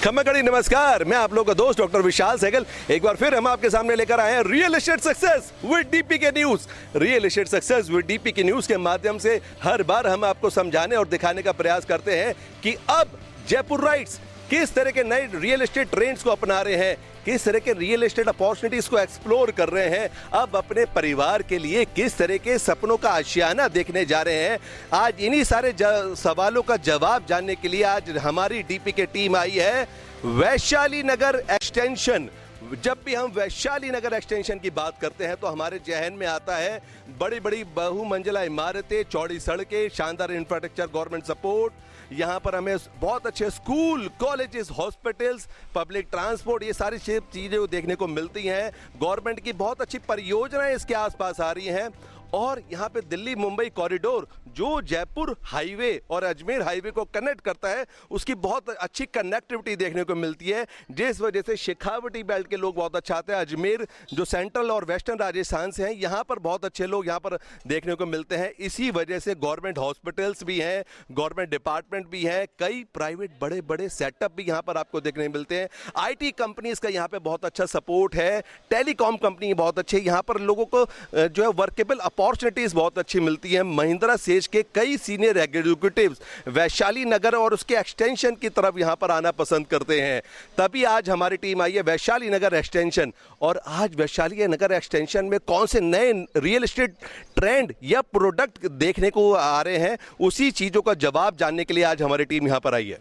खम्मगढ़ी नमस्कार, मैं आप लोग का दोस्त डॉक्टर विशाल सहगल एक बार फिर हम आपके सामने लेकर आए हैं real estate success with DPK news. Real estate success with DPK news के माध्यम से हर बार हम आपको समझाने और दिखाने का प्रयास करते हैं कि अब जयपुर राइट्स किस तरह के नए रियल एस्टेट ट्रेंड्स को अपना रहे हैं, किस तरह के रियल एस्टेट अपॉर्चुनिटीज को एक्सप्लोर कर रहे हैं, अब अपने परिवार के लिए किस तरह के सपनों का आशियाना देखने जा रहे हैं। आज इन्हीं सारे सवालों का जवाब जानने के लिए आज हमारी डीपीके टीम आई है वैशाली नगर एक्सटेंशन। जब भी हम वैशाली नगर एक्सटेंशन की बात करते हैं तो हमारे जहन में आता है बड़ी बड़ी बहुमंजिला इमारतें, चौड़ी सड़कें, शानदार इंफ्रास्ट्रक्चर, गवर्नमेंट सपोर्ट। यहाँ पर हमें बहुत अच्छे school, colleges, hospitals, public transport, ये सारी चीज़ें देखने को मिलती हैं। गवर्नमेंट की बहुत अच्छी परियोजनाएं इसके आसपास आ रही हैं और यहाँ पे दिल्ली मुंबई कॉरिडोर जो जयपुर हाईवे और अजमेर हाईवे को कनेक्ट करता है, उसकी बहुत अच्छी कनेक्टिविटी देखने को मिलती है, जिस वजह से शेखावटी बेल्ट के लोग बहुत अच्छा आते हैं। अजमेर जो सेंट्रल और वेस्टर्न राजस्थान से हैं, यहाँ पर बहुत अच्छे लोग यहाँ पर देखने को मिलते हैं। इसी वजह से गवर्नमेंट हॉस्पिटल्स भी हैं, गवर्नमेंट डिपार्टमेंट भी हैं, कई प्राइवेट बड़े बड़े सेटअप भी यहाँ पर आपको देखने को मिलते हैं। IT कंपनीज का यहाँ पे बहुत अच्छा सपोर्ट है, टेलीकॉम कंपनी बहुत अच्छी है, यहाँ पर लोगों को जो है वर्केबल अपॉर्चुनिटीज बहुत अच्छी मिलती हैं। महिंद्रा सेज के कई सीनियर एग्जीक्यूटिव्स वैशाली नगर और उसके एक्सटेंशन की तरफ यहां पर आना पसंद करते हैं। तभी आज हमारी टीम आई है वैशाली नगर एक्सटेंशन। और आज वैशाली नगर एक्सटेंशन में कौन से नए रियल एस्टेट ट्रेंड या प्रोडक्ट देखने को आ रहे हैं, उसी चीजों का जवाब जानने के लिए आज हमारी टीम यहां पर आई है।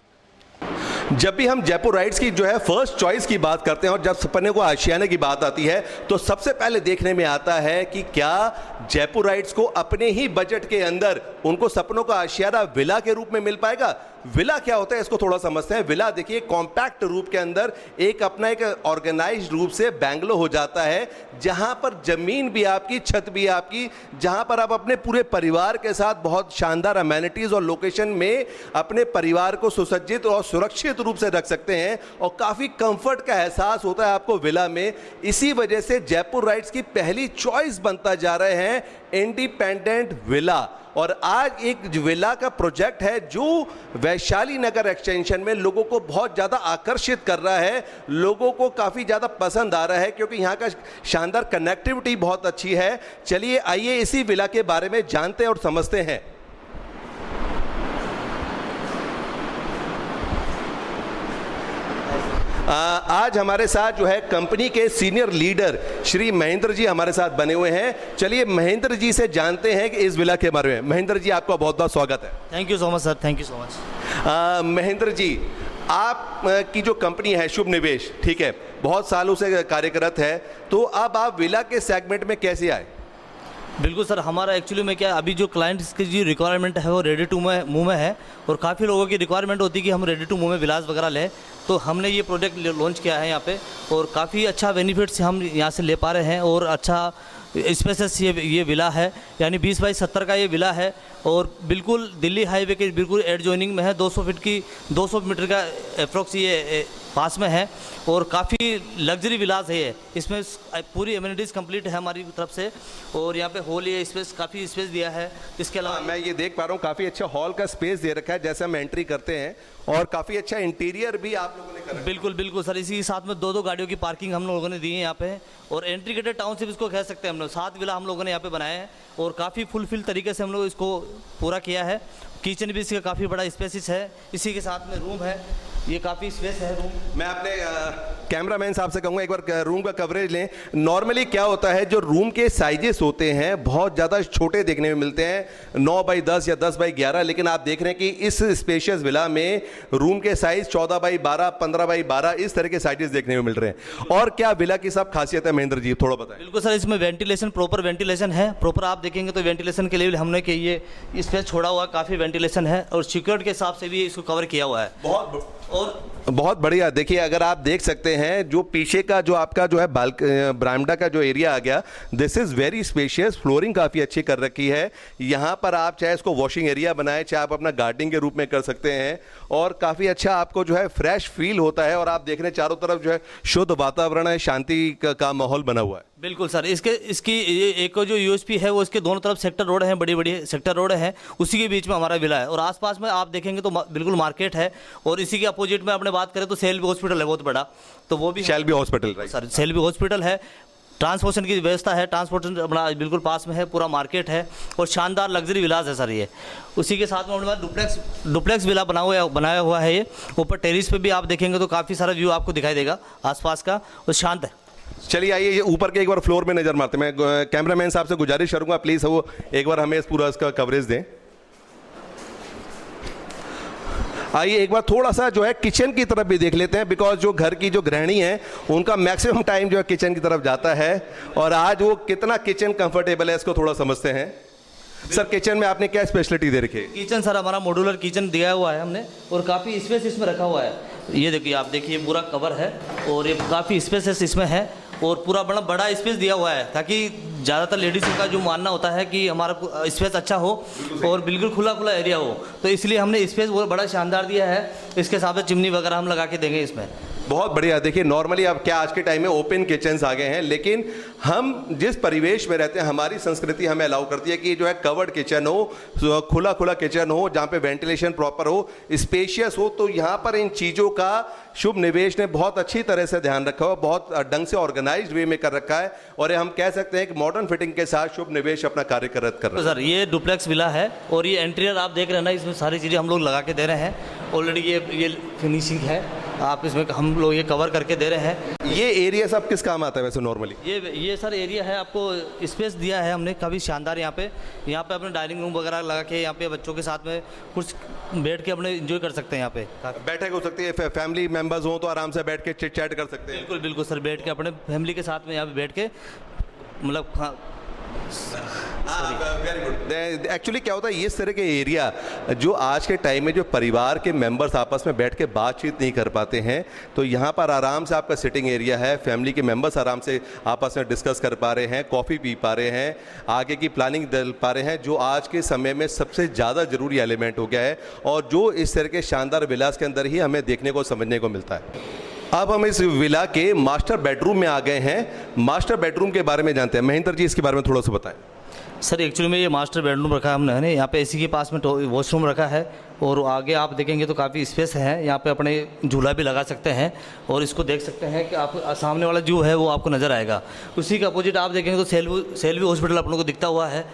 जब भी हम जयपुर राइट्स की जो है फर्स्ट चॉइस की बात करते हैं और जब सपने को आशियाने की बात आती है तो सबसे पहले देखने में आता है कि क्या जयपुर राइट्स को अपने ही बजट के अंदर उनको सपनों का आशियाना विला के रूप में मिल पाएगा। विला क्या होता है इसको थोड़ा समझते हैं। विला देखिए कॉम्पैक्ट रूप के अंदर एक अपना एक ऑर्गेनाइज्ड रूप से बैंगलो हो जाता है, जहां पर जमीन भी आपकी, छत भी आपकी, जहां पर आप अपने पूरे परिवार के साथ बहुत शानदार अमेनिटीज और लोकेशन में अपने परिवार को सुसज्जित और सुरक्षित रूप से रख सकते हैं और काफी कंफर्ट का एहसास होता है आपको विला में। इसी वजह से जयपुर राइट्स की पहली चॉइस बनता जा रहे हैं इंडिपेंडेंट विला। और आज एक विला का प्रोजेक्ट है जो वैशाली नगर एक्सटेंशन में लोगों को बहुत ज़्यादा आकर्षित कर रहा है, लोगों को काफ़ी ज़्यादा पसंद आ रहा है क्योंकि यहाँ का शानदार कनेक्टिविटी बहुत अच्छी है। चलिए आइए इसी विला के बारे में जानते और समझते हैं। आज हमारे साथ जो है कंपनी के सीनियर लीडर श्री महेंद्र जी हमारे साथ बने हुए हैं। चलिए महेंद्र जी से जानते हैं कि इस विला के बारे में। महेंद्र जी आपका बहुत बहुत स्वागत है। Thank you so much sir, thank you so much. Mahendra ji, आप की जो कंपनी है शुभ निवेश, ठीक है, बहुत सालों से कार्यरत है, तो अब आप विला के सेगमेंट में कैसे आए? बिल्कुल सर, हमारा एक्चुअली में क्या अभी जो क्लाइंट्स की जो रिक्वायरमेंट है वो रेडी टू मूव में है और काफ़ी लोगों की रिक्वायरमेंट होती है कि हम रेडी टू मूव में विलास वगैरह लें, तो हमने ये प्रोडक्ट लॉन्च किया है यहाँ पे और काफ़ी अच्छा बेनिफिट्स हम यहाँ से ले पा रहे हैं और अच्छा स्पेसेस ये विला है, यानी 20 बाई 70 का ये विला है और बिल्कुल दिल्ली हाईवे के बिल्कुल एडजॉइनिंग में है। 200 मीटर का अप्रोक्स ये पास में है और काफ़ी लग्जरी विलास है ये। इसमें पूरी एमिनिटीज़ कंप्लीट है हमारी तरफ से और यहाँ पे हॉल ये स्पेस काफ़ी स्पेस दिया है। इसके अलावा मैं ये देख पा रहा हूँ काफ़ी अच्छा हॉल का स्पेस दे रखा है जैसे हम एंट्री करते हैं और काफ़ी अच्छा इंटीरियर भी आप लोगों ने करा। बिल्कुल बिल्कुल सर, इसी के साथ में 2 गाड़ियों की पार्किंग हम लोगों ने दी है यहाँ पे और एंट्री गेटेड टाउनशिप इसको कह सकते हैं हम लोग। 7 विला हम लोगों ने यहाँ पे बनाए हैं और काफ़ी फुलफिल तरीके से हम लोग इसको पूरा किया है। किचन भी इसका काफ़ी बड़ा स्पेसिस है, इसी के साथ में रूम है, ये काफ़ी स्पेस है रूम। मैं अपने कैमरामैन साहब से कहूँगा एक बार रूम का कवरेज लें। नॉर्मली क्या होता है, जो रूम के साइजेस होते हैं बहुत ज़्यादा छोटे देखने में मिलते हैं, 9 बाई 10 या 10 बाई 11, लेकिन आप देख रहे हैं कि इस स्पेशियस विला में रूम के साइज 14 बाई 12, 15 बाई 12 इस तरह के साइजेस देखने को मिल रहे हैं। और क्या विला की सब खासियत है महेंद्र जी, थोड़ा बताएं। बिल्कुल सर, इसमें वेंटिलेशन, प्रॉपर वेंटिलेशन है। प्रॉपर आप देखेंगे तो वेंटिलेशन के लिए हमने कि ये स्पेस छोड़ा हुआ है, काफ़ी वेंटिलेशन है और सिक्योरिटी के हिसाब से भी इसको कवर किया हुआ है। बहुत बढ़िया। देखिए अगर आप देख सकते हैं जो पीछे का जो आपका जो है बरामदा का जो एरिया आ गया, this is very spacious. Flooring काफ़ी अच्छी कर रखी है। यहाँ पर आप चाहे इसको वॉशिंग एरिया बनाए, चाहे आप अपना गार्डनिंग के रूप में कर सकते हैं और काफ़ी अच्छा आपको जो है फ्रेश फील होता है। और आप देख रहे हैं चारों तरफ जो है शुद्ध वातावरण है, शांति का माहौल बना हुआ है। बिल्कुल सर, इसकी ये एक जो यूएसपी है वो इसके दोनों तरफ सेक्टर रोड हैं, बड़ी बड़ी सेक्टर रोड हैं, उसी के बीच में हमारा विला है और आसपास में आप देखेंगे तो बिल्कुल मार्केट है और इसी के अपोजिट में अपने सामने बात करें तो सेल्वी हॉस्पिटल है बहुत बड़ा, तो वो भी Shalby hospital, right. Sir Selvi hospital है, ट्रांसपोर्टेशन की व्यवस्था है, ट्रांसपोर्टेशन अपना बिल्कुल पास में है, पूरा मार्केट है और शानदार लग्जरी विलास है सर ये। उसी के साथ में हमारे पास डुप्लेक्स विला बनाया हुआ है ये। ऊपर टेरिस पे भी आप देखेंगे तो काफ़ी सारा व्यू आपको दिखाई देगा आसपास का, और शांत है। चलिए आइए ये ऊपर के एक बार फ्लोर में नजर मारते हैं। मैं कैमरामैन साहब से गुजारिश करूंगा प्लीज वो एक बार हमें इस पूरा इसका कवरेज दें। आइए एक बार थोड़ा सा जो है किचन की तरफ भी देख लेते हैं, बिकॉज जो घर की जो गृहिणी है उनका मैक्सिमम टाइम जो है किचन की तरफ जाता है, और आज वो कितना किचन कंफर्टेबल है इसको थोड़ा समझते हैं। सर किचन में आपने क्या स्पेशलिटी दे रखी है? किचन सर हमारा मॉड्यूलर किचन दिया हुआ है हमने, और काफ़ी स्पेस इसमें रखा हुआ है। ये देखिए, आप देखिए पूरा कवर है और ये काफ़ी स्पेस इसमें है, और पूरा बड़ा स्पेस दिया हुआ है, ताकि ज़्यादातर लेडीज़ का जो मानना होता है कि हमारा स्पेस अच्छा हो और बिल्कुल खुला एरिया हो, तो इसलिए हमने स्पेस वो बड़ा शानदार दिया है। इसके हिसाब से चिमनी वगैरह हम लगा के देंगे इसमें। बहुत बढ़िया। देखिए नॉर्मली अब क्या आज के टाइम में ओपन किचन्स आ गए हैं, लेकिन हम जिस परिवेश में रहते हैं हमारी संस्कृति हमें अलाउ करती है कि जो है कवर्ड किचन हो, खुला किचन हो, जहाँ पे वेंटिलेशन प्रॉपर हो, स्पेशियस हो। तो यहाँ पर इन चीज़ों का शुभ निवेश ने बहुत अच्छी तरह से ध्यान रखा हुआ, बहुत ढंग से ऑर्गेनाइज्ड वे में कर रखा है, और ये हम कह सकते हैं कि मॉडर्न फिटिंग के साथ शुभ निवेश अपना कार्य कर रहा है। तो सर ये डुप्लेक्स विला है, और ये इंटीरियर आप देख रहे हैं ना, इसमें सारी चीज़ें हम लोग लगा के दे रहे हैं ऑलरेडी। ये फिनिशिंग है, आप इसमें हम लोग ये कवर करके दे रहे हैं। ये एरिया सब किस काम आता है वैसे नॉर्मली? ये सर एरिया है, आपको स्पेस दिया है हमने काफ़ी शानदार। यहाँ पे अपने डाइनिंग रूम वगैरह लगा के यहाँ पे बच्चों के साथ में कुछ बैठ के अपने एंजॉय कर सकते हैं। यहाँ पे बैठक हो सकती है, फैमिली मेंबर्स हो तो आराम से बैठ के चिट चैट कर सकते हैं। बिल्कुल सर, बैठ के अपने फैमिली के साथ में यहाँ पे बैठ के मतलब वेरी गुड। एक्चुअली क्या होता है, इस तरह के एरिया जो आज के टाइम में जो परिवार के मेंबर्स आपस में बैठ के बातचीत नहीं कर पाते हैं, तो यहाँ पर आराम से आपका सिटिंग एरिया है, फैमिली के मेंबर्स आराम से आपस में डिस्कस कर पा रहे हैं, कॉफ़ी पी पा रहे हैं, आगे की प्लानिंग कर पा रहे हैं, जो आज के समय में सबसे ज़्यादा ज़रूरी एलिमेंट हो गया है, और जो इस तरह के शानदार विलास के अंदर ही हमें देखने को समझने को मिलता है। अब हम इस विला के मास्टर बेडरूम में आ गए हैं। मास्टर बेडरूम के बारे में जानते हैं, महेंद्र जी इसके बारे में थोड़ा सा बताएं। सर एक्चुअली में ये मास्टर बेडरूम रखा है हमने, यहाँ पे एसी के पास में वॉशरूम रखा है, और आगे आप देखेंगे तो काफ़ी स्पेस है। यहाँ पे अपने झूला भी लगा सकते हैं, और इसको देख सकते हैं कि आप सामने वाला जो है वो आपको नज़र आएगा। उसी के अपोजिट आप देखेंगे तो सेल्वी हॉस्पिटल अपनों को दिखता हुआ है,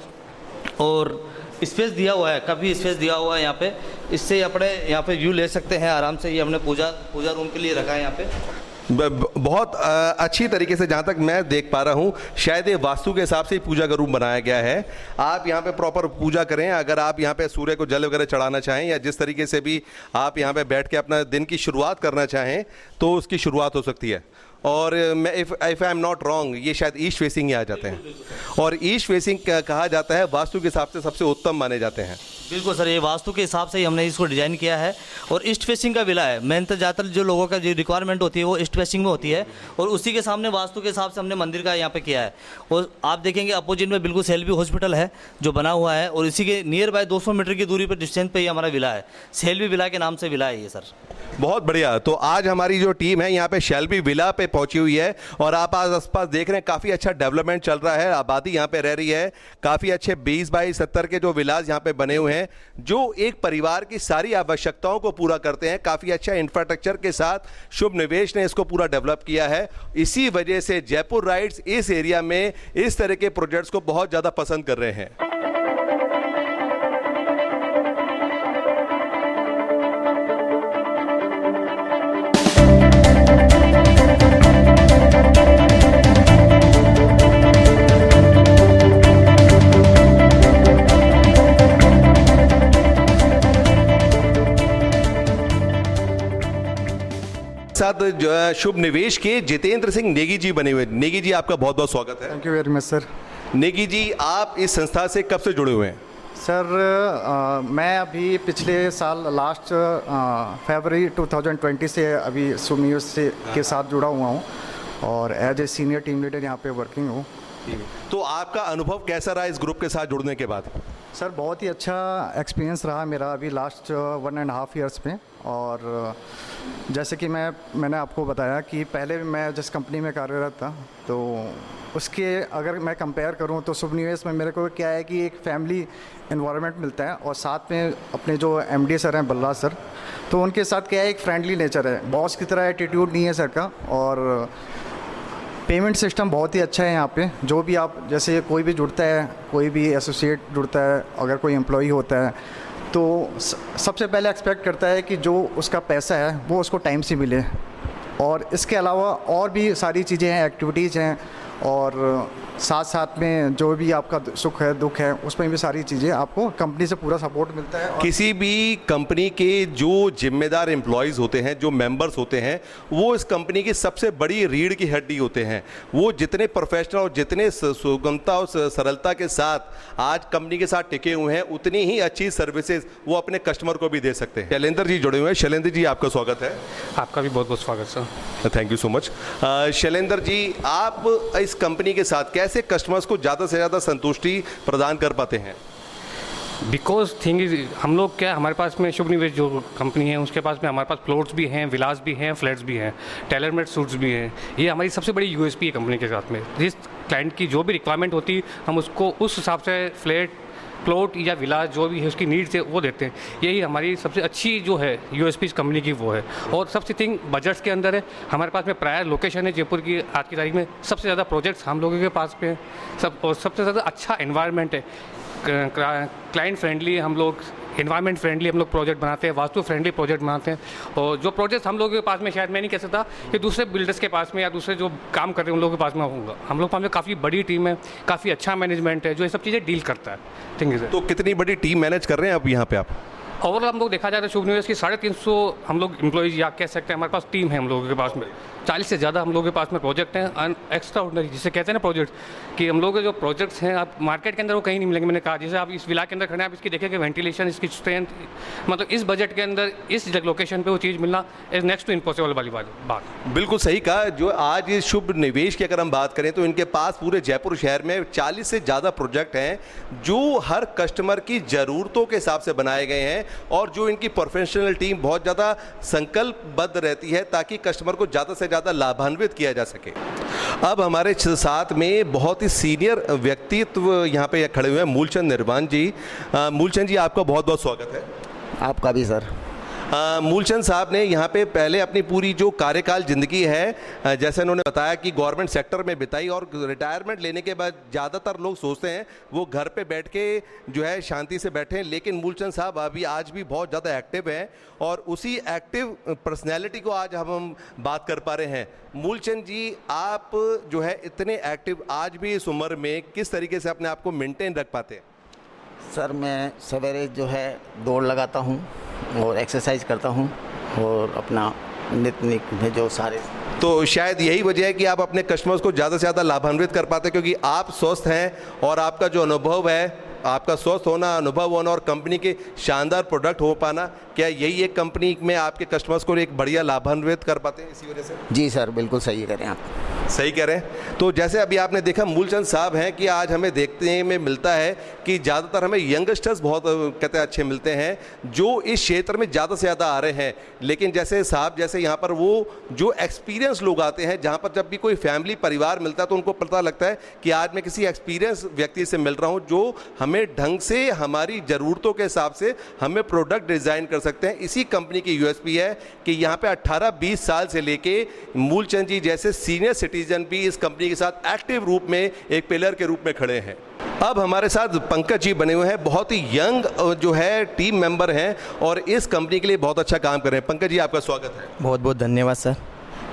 और स्पेस दिया हुआ है, काफ़ी स्पेस दिया हुआ है यहाँ पे। इससे अपने यहाँ पे व्यू ले सकते हैं आराम से। ये हमने पूजा रूम के लिए रखा है यहाँ पे। बहुत अच्छी तरीके से, जहाँ तक मैं देख पा रहा हूँ, शायद ये वास्तु के हिसाब से ही पूजा का रूम बनाया गया है। आप यहाँ पे प्रॉपर पूजा करें, अगर आप यहाँ पे सूर्य को जल वगैरह चढ़ाना चाहें, या जिस तरीके से भी आप यहाँ पे बैठ के अपना दिन की शुरुआत करना चाहें, तो उसकी शुरुआत हो सकती है। और मैं if I am not wrong, ये शायद ईस्ट फेसिंग ही आ जाते हैं, और ईस्ट फेसिंग कहा जाता है वास्तु के हिसाब से सबसे उत्तम माने जाते हैं। बिल्कुल सर, ये वास्तु के हिसाब से ही हमने इसको डिज़ाइन किया है, और ईस्ट फेसिंग का विला है। मेन तो ज़्यादातर जो लोगों का जो रिक्वायरमेंट होती है वो ईस्ट फेसिंग में होती है, और उसी के सामने वास्तु के हिसाब से हमने मंदिर का यहाँ पे किया है। और आप देखेंगे अपोजिट में बिल्कुल सेल्वी हॉस्पिटल है जो बना हुआ है, और इसी के नियर बाय 200 मीटर की दूरी पर डिस्टेंस पे ही हमारा विला है। सेल्वी विला के नाम से विला है ये सर। बहुत बढ़िया। तो आज हमारी जो टीम है यहाँ पे शेल्बी विला पे पहुंची हुई है, और आप आसपास देख रहे हैं काफ़ी अच्छा डेवलपमेंट चल रहा है, आबादी यहाँ पे रह रही है। काफ़ी अच्छे 20 बाई 70 के जो विलास यहाँ पे बने हुए हैं, जो एक परिवार की सारी आवश्यकताओं को पूरा करते हैं। काफ़ी अच्छा इंफ्रास्ट्रक्चर के साथ शुभ निवेश ने इसको पूरा डेवलप किया है। इसी वजह से जयपुर राइट्स इस एरिया में इस तरह के प्रोजेक्ट्स को बहुत ज़्यादा पसंद कर रहे हैं। साथ जो शुभ निवेश के जितेंद्र सिंह नेगी जी बने हुए। नेगी जी आपका बहुत बहुत स्वागत है। Thank you very much sir. Negi ji आप इस संस्था से कब से जुड़े हुए हैं? सर मैं अभी पिछले साल लास्ट फरवरी 2020 से अभी सुमियो से के साथ जुड़ा हुआ हूँ, और as a senior team leader यहाँ पे वर्किंग हूँ। तो आपका अनुभव कैसा रहा इस ग्रुप के साथ जुड़ने के बाद? सर बहुत ही अच्छा एक्सपीरियंस रहा मेरा अभी लास्ट 1.5 ईयर्स में, और जैसे कि मैंने आपको बताया कि पहले मैं जिस कंपनी में कार्यरत था, तो उसके अगर मैं कंपेयर करूं तो शुभ निवेश में मेरे को क्या है कि एक फैमिली एनवायरनमेंट मिलता है, और साथ में अपने जो एमडी सर हैं बल्ला सर, तो उनके साथ क्या है एक फ्रेंडली नेचर है, बॉस की तरह एटीट्यूड नहीं है सर का। और पेमेंट सिस्टम बहुत ही अच्छा है यहाँ पे। जो भी आप जैसे कोई भी जुड़ता है, कोई भी एसोसिएट जुड़ता है, अगर कोई एम्प्लॉई होता है तो सबसे पहले एक्सपेक्ट करता है कि जो उसका पैसा है वो उसको टाइम से मिले। और इसके अलावा और भी सारी चीज़ें हैं, एक्टिविटीज़ हैं, और साथ साथ में जो भी आपका सुख है दुख है उसमें भी सारी चीज़ें आपको कंपनी से पूरा सपोर्ट मिलता है। किसी भी कंपनी के जो जिम्मेदार एम्प्लॉयज़ होते हैं, जो मेंबर्स होते हैं, वो इस कंपनी की सबसे बड़ी रीढ़ की हड्डी होते हैं। वो जितने प्रोफेशनल और जितने सुगमता और सरलता के साथ आज कंपनी के साथ टिके हुए हैं, उतनी ही अच्छी सर्विसेज वो अपने कस्टमर को भी दे सकते हैं। शैलेंद्र जी जुड़े हुए हैं। शैलेंद्र जी आपका स्वागत है। आपका भी बहुत बहुत स्वागत sir. Thank you so much. Shailendra ji, आप इस कंपनी के साथ कैसे कस्टमर्स को ज़्यादा से ज़्यादा संतुष्टि प्रदान कर पाते हैं? बिकॉज थिंग इज, हम लोग क्या, हमारे पास में शुभ निवेश जो कंपनी है उसके पास में हमारे पास प्लॉट्स भी हैं, विलास भी हैं, फ्लैट्स भी हैं, टेलर मेड सूट्स भी हैं। ये हमारी सबसे बड़ी यूएसपी है कंपनी के साथ में। जिस क्लाइंट की जो भी रिक्वायरमेंट होती है हम उसको उस हिसाब से फ्लैट, प्लॉट या विलास जो भी है उसकी नीड्स है वो देते हैं। यही हमारी सबसे अच्छी जो है यूएसपी इस कंपनी की वो है। और सबसे थिंग बजट्स के अंदर है। हमारे पास में प्रायर लोकेशन है जयपुर की, आज की तारीख में सबसे ज़्यादा प्रोजेक्ट्स हम लोगों के पास पे सब, और सबसे ज़्यादा अच्छा एनवायरनमेंट है, क्लाइंट फ्रेंडली, हम लोग एनवायरनमेंट फ्रेंडली हम लोग प्रोजेक्ट बनाते हैं, वास्तु फ्रेंडली प्रोजेक्ट बनाते हैं। और जो प्रोजेक्ट हम लोगों के पास में शायद मैं नहीं कह सकता कि दूसरे बिल्डर्स के पास में या दूसरे जो काम कर रहे हैं उन लोगों के पास में होगा। हम लोग के पास में काफ़ी बड़ी टीम है, काफ़ी अच्छा मैनेजमेंट है जो ये सब चीज़ें डील करता है। थिंक इज तो कितनी बड़ी टीम मैनेज कर रहे हैं अब यहाँ पे आप? ओवरऑल हम लोग देखा जाए तो शुभ निवेश की 350 हम लोग एम्प्लॉइज या कह सकते हैं हमारे पास टीम है। हम लोगों के पास में 40 से ज़्यादा हम लोगों के पास में प्रोजेक्ट हैं, एक्स्ट्रा ऑर्डिनरी जिसे कहते हैं ना प्रोजेक्ट, कि हम लोगों के जो प्रोजेक्ट्स हैं आप मार्केट के अंदर वो कहीं नहीं मिलेंगे। मैंने कहा जैसे आप इस विला के अंदर खड़े हैं, आप इसकी देखेंगे वेंटिलेशन, इसकी स्ट्रेंथ, मतलब इस बजट के अंदर इस लोकेशन पे वो चीज़ मिलना इज नेक्स्ट टू इम्पॉसिबल वाली बात। बिल्कुल सही कहा। जो आज ये शुभ निवेश की अगर हम बात करें तो इनके पास पूरे जयपुर शहर में 40 से ज़्यादा प्रोजेक्ट हैं जो हर कस्टमर की ज़रूरतों के हिसाब से बनाए गए हैं, और जो इनकी प्रोफेशनल टीम बहुत ज़्यादा संकल्पबद्ध रहती है ताकि कस्टमर को ज़्यादा से ज़्यादा लाभान्वित किया जा सके। अब हमारे साथ में बहुत ही सीनियर व्यक्तित्व यहाँ पे खड़े हुए हैं, मूलचंद निर्वाण जी। मूलचंद जी आपका बहुत बहुत स्वागत है। आपका भी सर। मूलचंद साहब ने यहाँ पे पहले अपनी पूरी जो कार्यकाल ज़िंदगी है, जैसे उन्होंने बताया कि गवर्नमेंट सेक्टर में बिताई, और रिटायरमेंट लेने के बाद ज़्यादातर लोग सोचते हैं वो घर पे बैठ के जो है शांति से बैठें, लेकिन मूलचंद साहब अभी आज भी बहुत ज़्यादा एक्टिव हैं, और उसी एक्टिव पर्सनैलिटी को आज हम बात कर पा रहे हैं। मूलचंद जी, आप जो है इतने एक्टिव आज भी इस उम्र में किस तरीके से अपने आप को मेनटेन रख पाते हैं? सर मैं सवेरे जो है दौड़ लगाता हूँ और एक्सरसाइज करता हूँ, और अपना नित्य में जो सारे, तो शायद यही वजह है कि आप अपने कस्टमर्स को ज़्यादा से ज़्यादा लाभान्वित कर पाते हैं, क्योंकि आप स्वस्थ हैं और आपका जो अनुभव है, आपका स्वस्थ होना, अनुभव होना और कंपनी के शानदार प्रोडक्ट हो पाना, क्या यही एक कंपनी में आपके कस्टमर्स को एक बढ़िया लाभान्वित कर पाते हैं इसी वजह से? जी सर बिल्कुल सही कह रहे हैं आप। सही कह रहे हैं। तो जैसे अभी आपने देखा मूलचंद साहब हैं कि आज हमें देखने में मिलता है कि ज़्यादातर हमें यंगस्टर्स बहुत कहते हैं अच्छे मिलते हैं जो इस क्षेत्र में ज़्यादा से ज़्यादा आ रहे हैं, लेकिन जैसे साहब जैसे यहाँ पर वो जो एक्सपीरियंस लोग आते हैं, जहाँ पर जब भी कोई फैमिली परिवार मिलता है तो उनको पता लगता है कि आज मैं किसी एक्सपीरियंस व्यक्ति से मिल रहा हूँ जो हमें ढंग से हमारी ज़रूरतों के हिसाब से हमें प्रोडक्ट डिज़ाइन कर सकते हैं। इसी कंपनी की यूएसपी है कि यहाँ पे 18-20 साल से लेके मूलचंद जी जैसे सीनियर सिटीजन भी इस कंपनी के साथ एक्टिव रूप में एक पिलर के रूप में खड़े हैं। अब हमारे साथ पंकज जी बने हुए हैं, बहुत ही यंग जो है टीम मेंबर हैं और इस कंपनी के लिए बहुत अच्छा काम कर रहे हैं। पंकज जी आपका स्वागत है। बहुत बहुत धन्यवाद सर।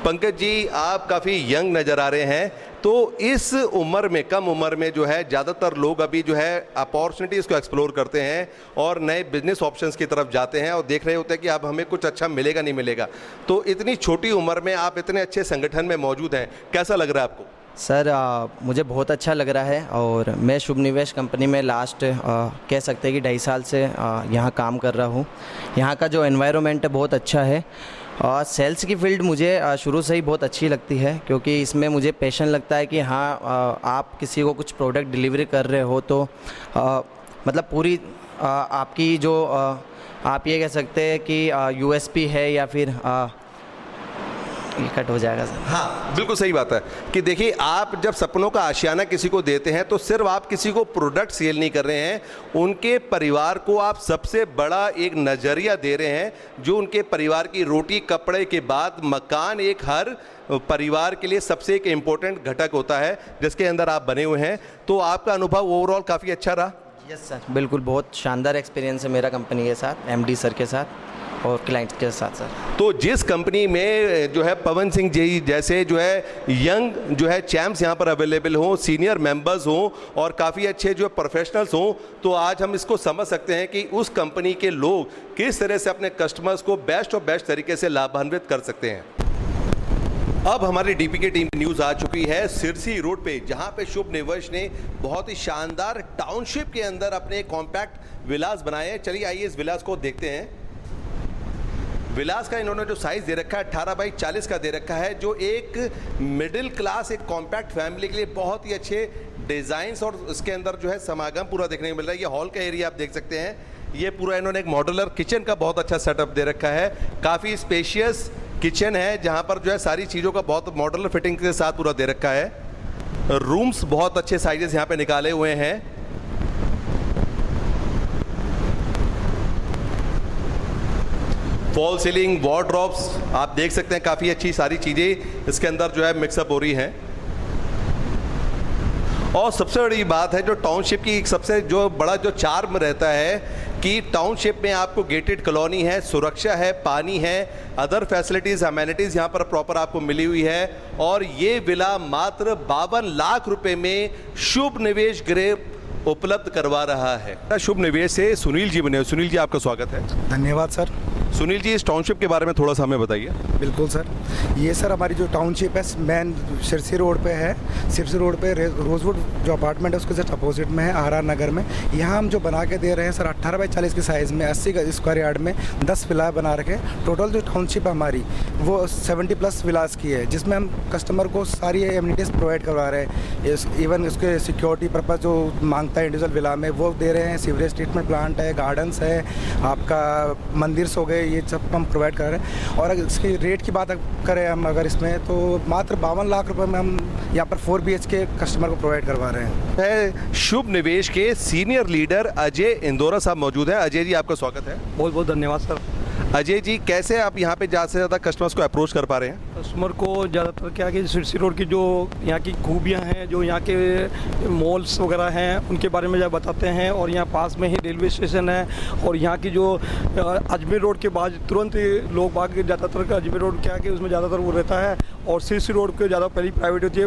पंकज जी आप काफ़ी यंग नज़र आ रहे हैं, तो इस उम्र में, कम उम्र में जो है ज़्यादातर लोग अभी जो है अपॉर्चुनिटीज़ को एक्सप्लोर करते हैं और नए बिजनेस ऑप्शंस की तरफ जाते हैं और देख रहे होते हैं कि अब हमें कुछ अच्छा मिलेगा नहीं मिलेगा। तो इतनी छोटी उम्र में आप इतने अच्छे संगठन में मौजूद हैं, कैसा लग रहा है आपको? सर मुझे बहुत अच्छा लग रहा है और मैं शुभ निवेश कंपनी में लास्ट कह सकते हैं कि 2.5 साल से यहाँ काम कर रहा हूँ। यहाँ का जो एनवायरनमेंट है बहुत अच्छा है और सेल्स की फील्ड मुझे शुरू से ही बहुत अच्छी लगती है क्योंकि इसमें मुझे पैशन लगता है कि हाँ आप किसी को कुछ प्रोडक्ट डिलीवरी कर रहे हो तो मतलब पूरी आपकी जो आप ये कह सकते हैं कि यूएसपी है या फिर ये कट हो जाएगा सर। हाँ बिल्कुल सही बात है कि देखिए, आप जब सपनों का आशियाना किसी को देते हैं तो सिर्फ आप किसी को प्रोडक्ट सेल नहीं कर रहे हैं, उनके परिवार को आप सबसे बड़ा एक नज़रिया दे रहे हैं जो उनके परिवार की रोटी कपड़े के बाद मकान एक हर परिवार के लिए सबसे एक इम्पोर्टेंट घटक होता है जिसके अंदर आप बने हुए हैं। तो आपका अनुभव ओवरऑल काफ़ी अच्छा रहा? यस सर, बिल्कुल बहुत शानदार एक्सपीरियंस है मेरा कंपनी के साथ, एमडी सर के साथ और क्लाइंट्स के साथ सर। तो जिस कंपनी में जो है पवन सिंह जी जैसे जो है यंग जो है चैम्प्स यहाँ पर अवेलेबल हों, सीनियर मेंबर्स हों और काफ़ी अच्छे जो प्रोफेशनल्स हों, तो आज हम इसको समझ सकते हैं कि उस कंपनी के लोग किस तरह से अपने कस्टमर्स को बेस्ट और बेस्ट तरीके से लाभान्वित कर सकते हैं। अब हमारी डीपीके टीम की न्यूज़ आ चुकी है सिरसी रोड पे, जहां पे शुभ निवेश ने बहुत ही शानदार टाउनशिप के अंदर अपने कॉम्पैक्ट विलास बनाए हैं। चलिए आइए इस विलास को देखते हैं। विलास का इन्होंने जो साइज़ दे रखा है 18 बाई 40 का दे रखा है, जो एक मिडिल क्लास एक कॉम्पैक्ट फैमिली के लिए बहुत ही अच्छे डिज़ाइंस और इसके अंदर जो है समागम पूरा देखने को मिल रहा है। ये हॉल का एरिया आप देख सकते हैं। ये पूरा इन्होंने एक मॉड्यूलर किचन का बहुत अच्छा सेटअप दे रखा है। काफ़ी स्पेशियस किचन है जहाँ पर जो है सारी चीज़ों का बहुत मॉड्यूलर फिटिंग के साथ पूरा दे रखा है। रूम्स बहुत अच्छे साइजेस यहाँ पे निकाले हुए हैं। फॉल सीलिंग, वार्डरोब्स आप देख सकते हैं, काफ़ी अच्छी सारी चीज़ें इसके अंदर जो है मिक्सअप हो रही हैं। और सबसे बड़ी बात है जो टाउनशिप की सबसे जो बड़ा जो चार्म रहता है कि टाउनशिप में आपको गेटेड कॉलोनी है, सुरक्षा है, पानी है, अदर फैसिलिटीज़ अमेनिटीज़ यहाँ पर प्रॉपर आपको मिली हुई है। और ये विला मात्र 52 लाख रुपए में शुभ निवेश गृह उपलब्ध करवा रहा है। शुभ निवेश से सुनील जी बने। सुनील जी आपका स्वागत है। धन्यवाद सर। सुनील जी इस टाउनशिप के बारे में थोड़ा सा हमें बताइए। बिल्कुल सर, ये सर हमारी जो टाउनशिप है मेन सिरसी रोड पे है। सिरसी रोड पे रोजवुड जो अपार्टमेंट है उसके जस्ट अपोजिट में है, आर नगर में। यहाँ हम जो बना के दे रहे हैं सर 18 बाई 40 के साइज़ में 80 स्क्वायर यार्ड में 10 विला बना रखे। टोटल जो टाउनशिप है हमारी वो 70+ विलास की है, जिसमें हम कस्टमर को सारी एमिनिटीज़ प्रोवाइड करवा रहे हैं। इवन उसके सिक्योरिटी पर्पज़ जो मांगता है इंडिविजुअल विला में वो दे रहे हैं। सीवरेज ट्रीटमेंट प्लांट है, गार्डन्स है, आपका मंदिर हो गए, ये सब हम प्रोवाइड कर रहे हैं। और अगर इसकी रेट की बात करें हम अगर इसमें तो मात्र 52 लाख रुपए में हम यहाँ पर 4 BHK कस्टमर को प्रोवाइड करवा रहे हैं। शुभ निवेश के सीनियर लीडर अजय इंदौरा साहब मौजूद हैं। अजय जी आपका स्वागत है। बहुत बहुत धन्यवाद सर। अजय जी कैसे आप यहाँ पे ज़्यादा से ज़्यादा कस्टमर्स को अप्रोच कर पा रहे हैं? कस्टमर को ज़्यादातर क्या कि सिरसी रोड की जो यहाँ की खूबियाँ हैं, जो यहाँ के मॉल्स वगैरह हैं उनके बारे में ज़्यादा बताते हैं। और यहाँ पास में ही रेलवे स्टेशन है और यहाँ की जो अजमेर रोड के बाद तुरंत लोग बाग ज़्यादातर का अजमेर रोड क्या कि उसमें ज़्यादातर वो रहता है। और सिरसी रोड के ज़्यादा पहली प्राइवेट होती है,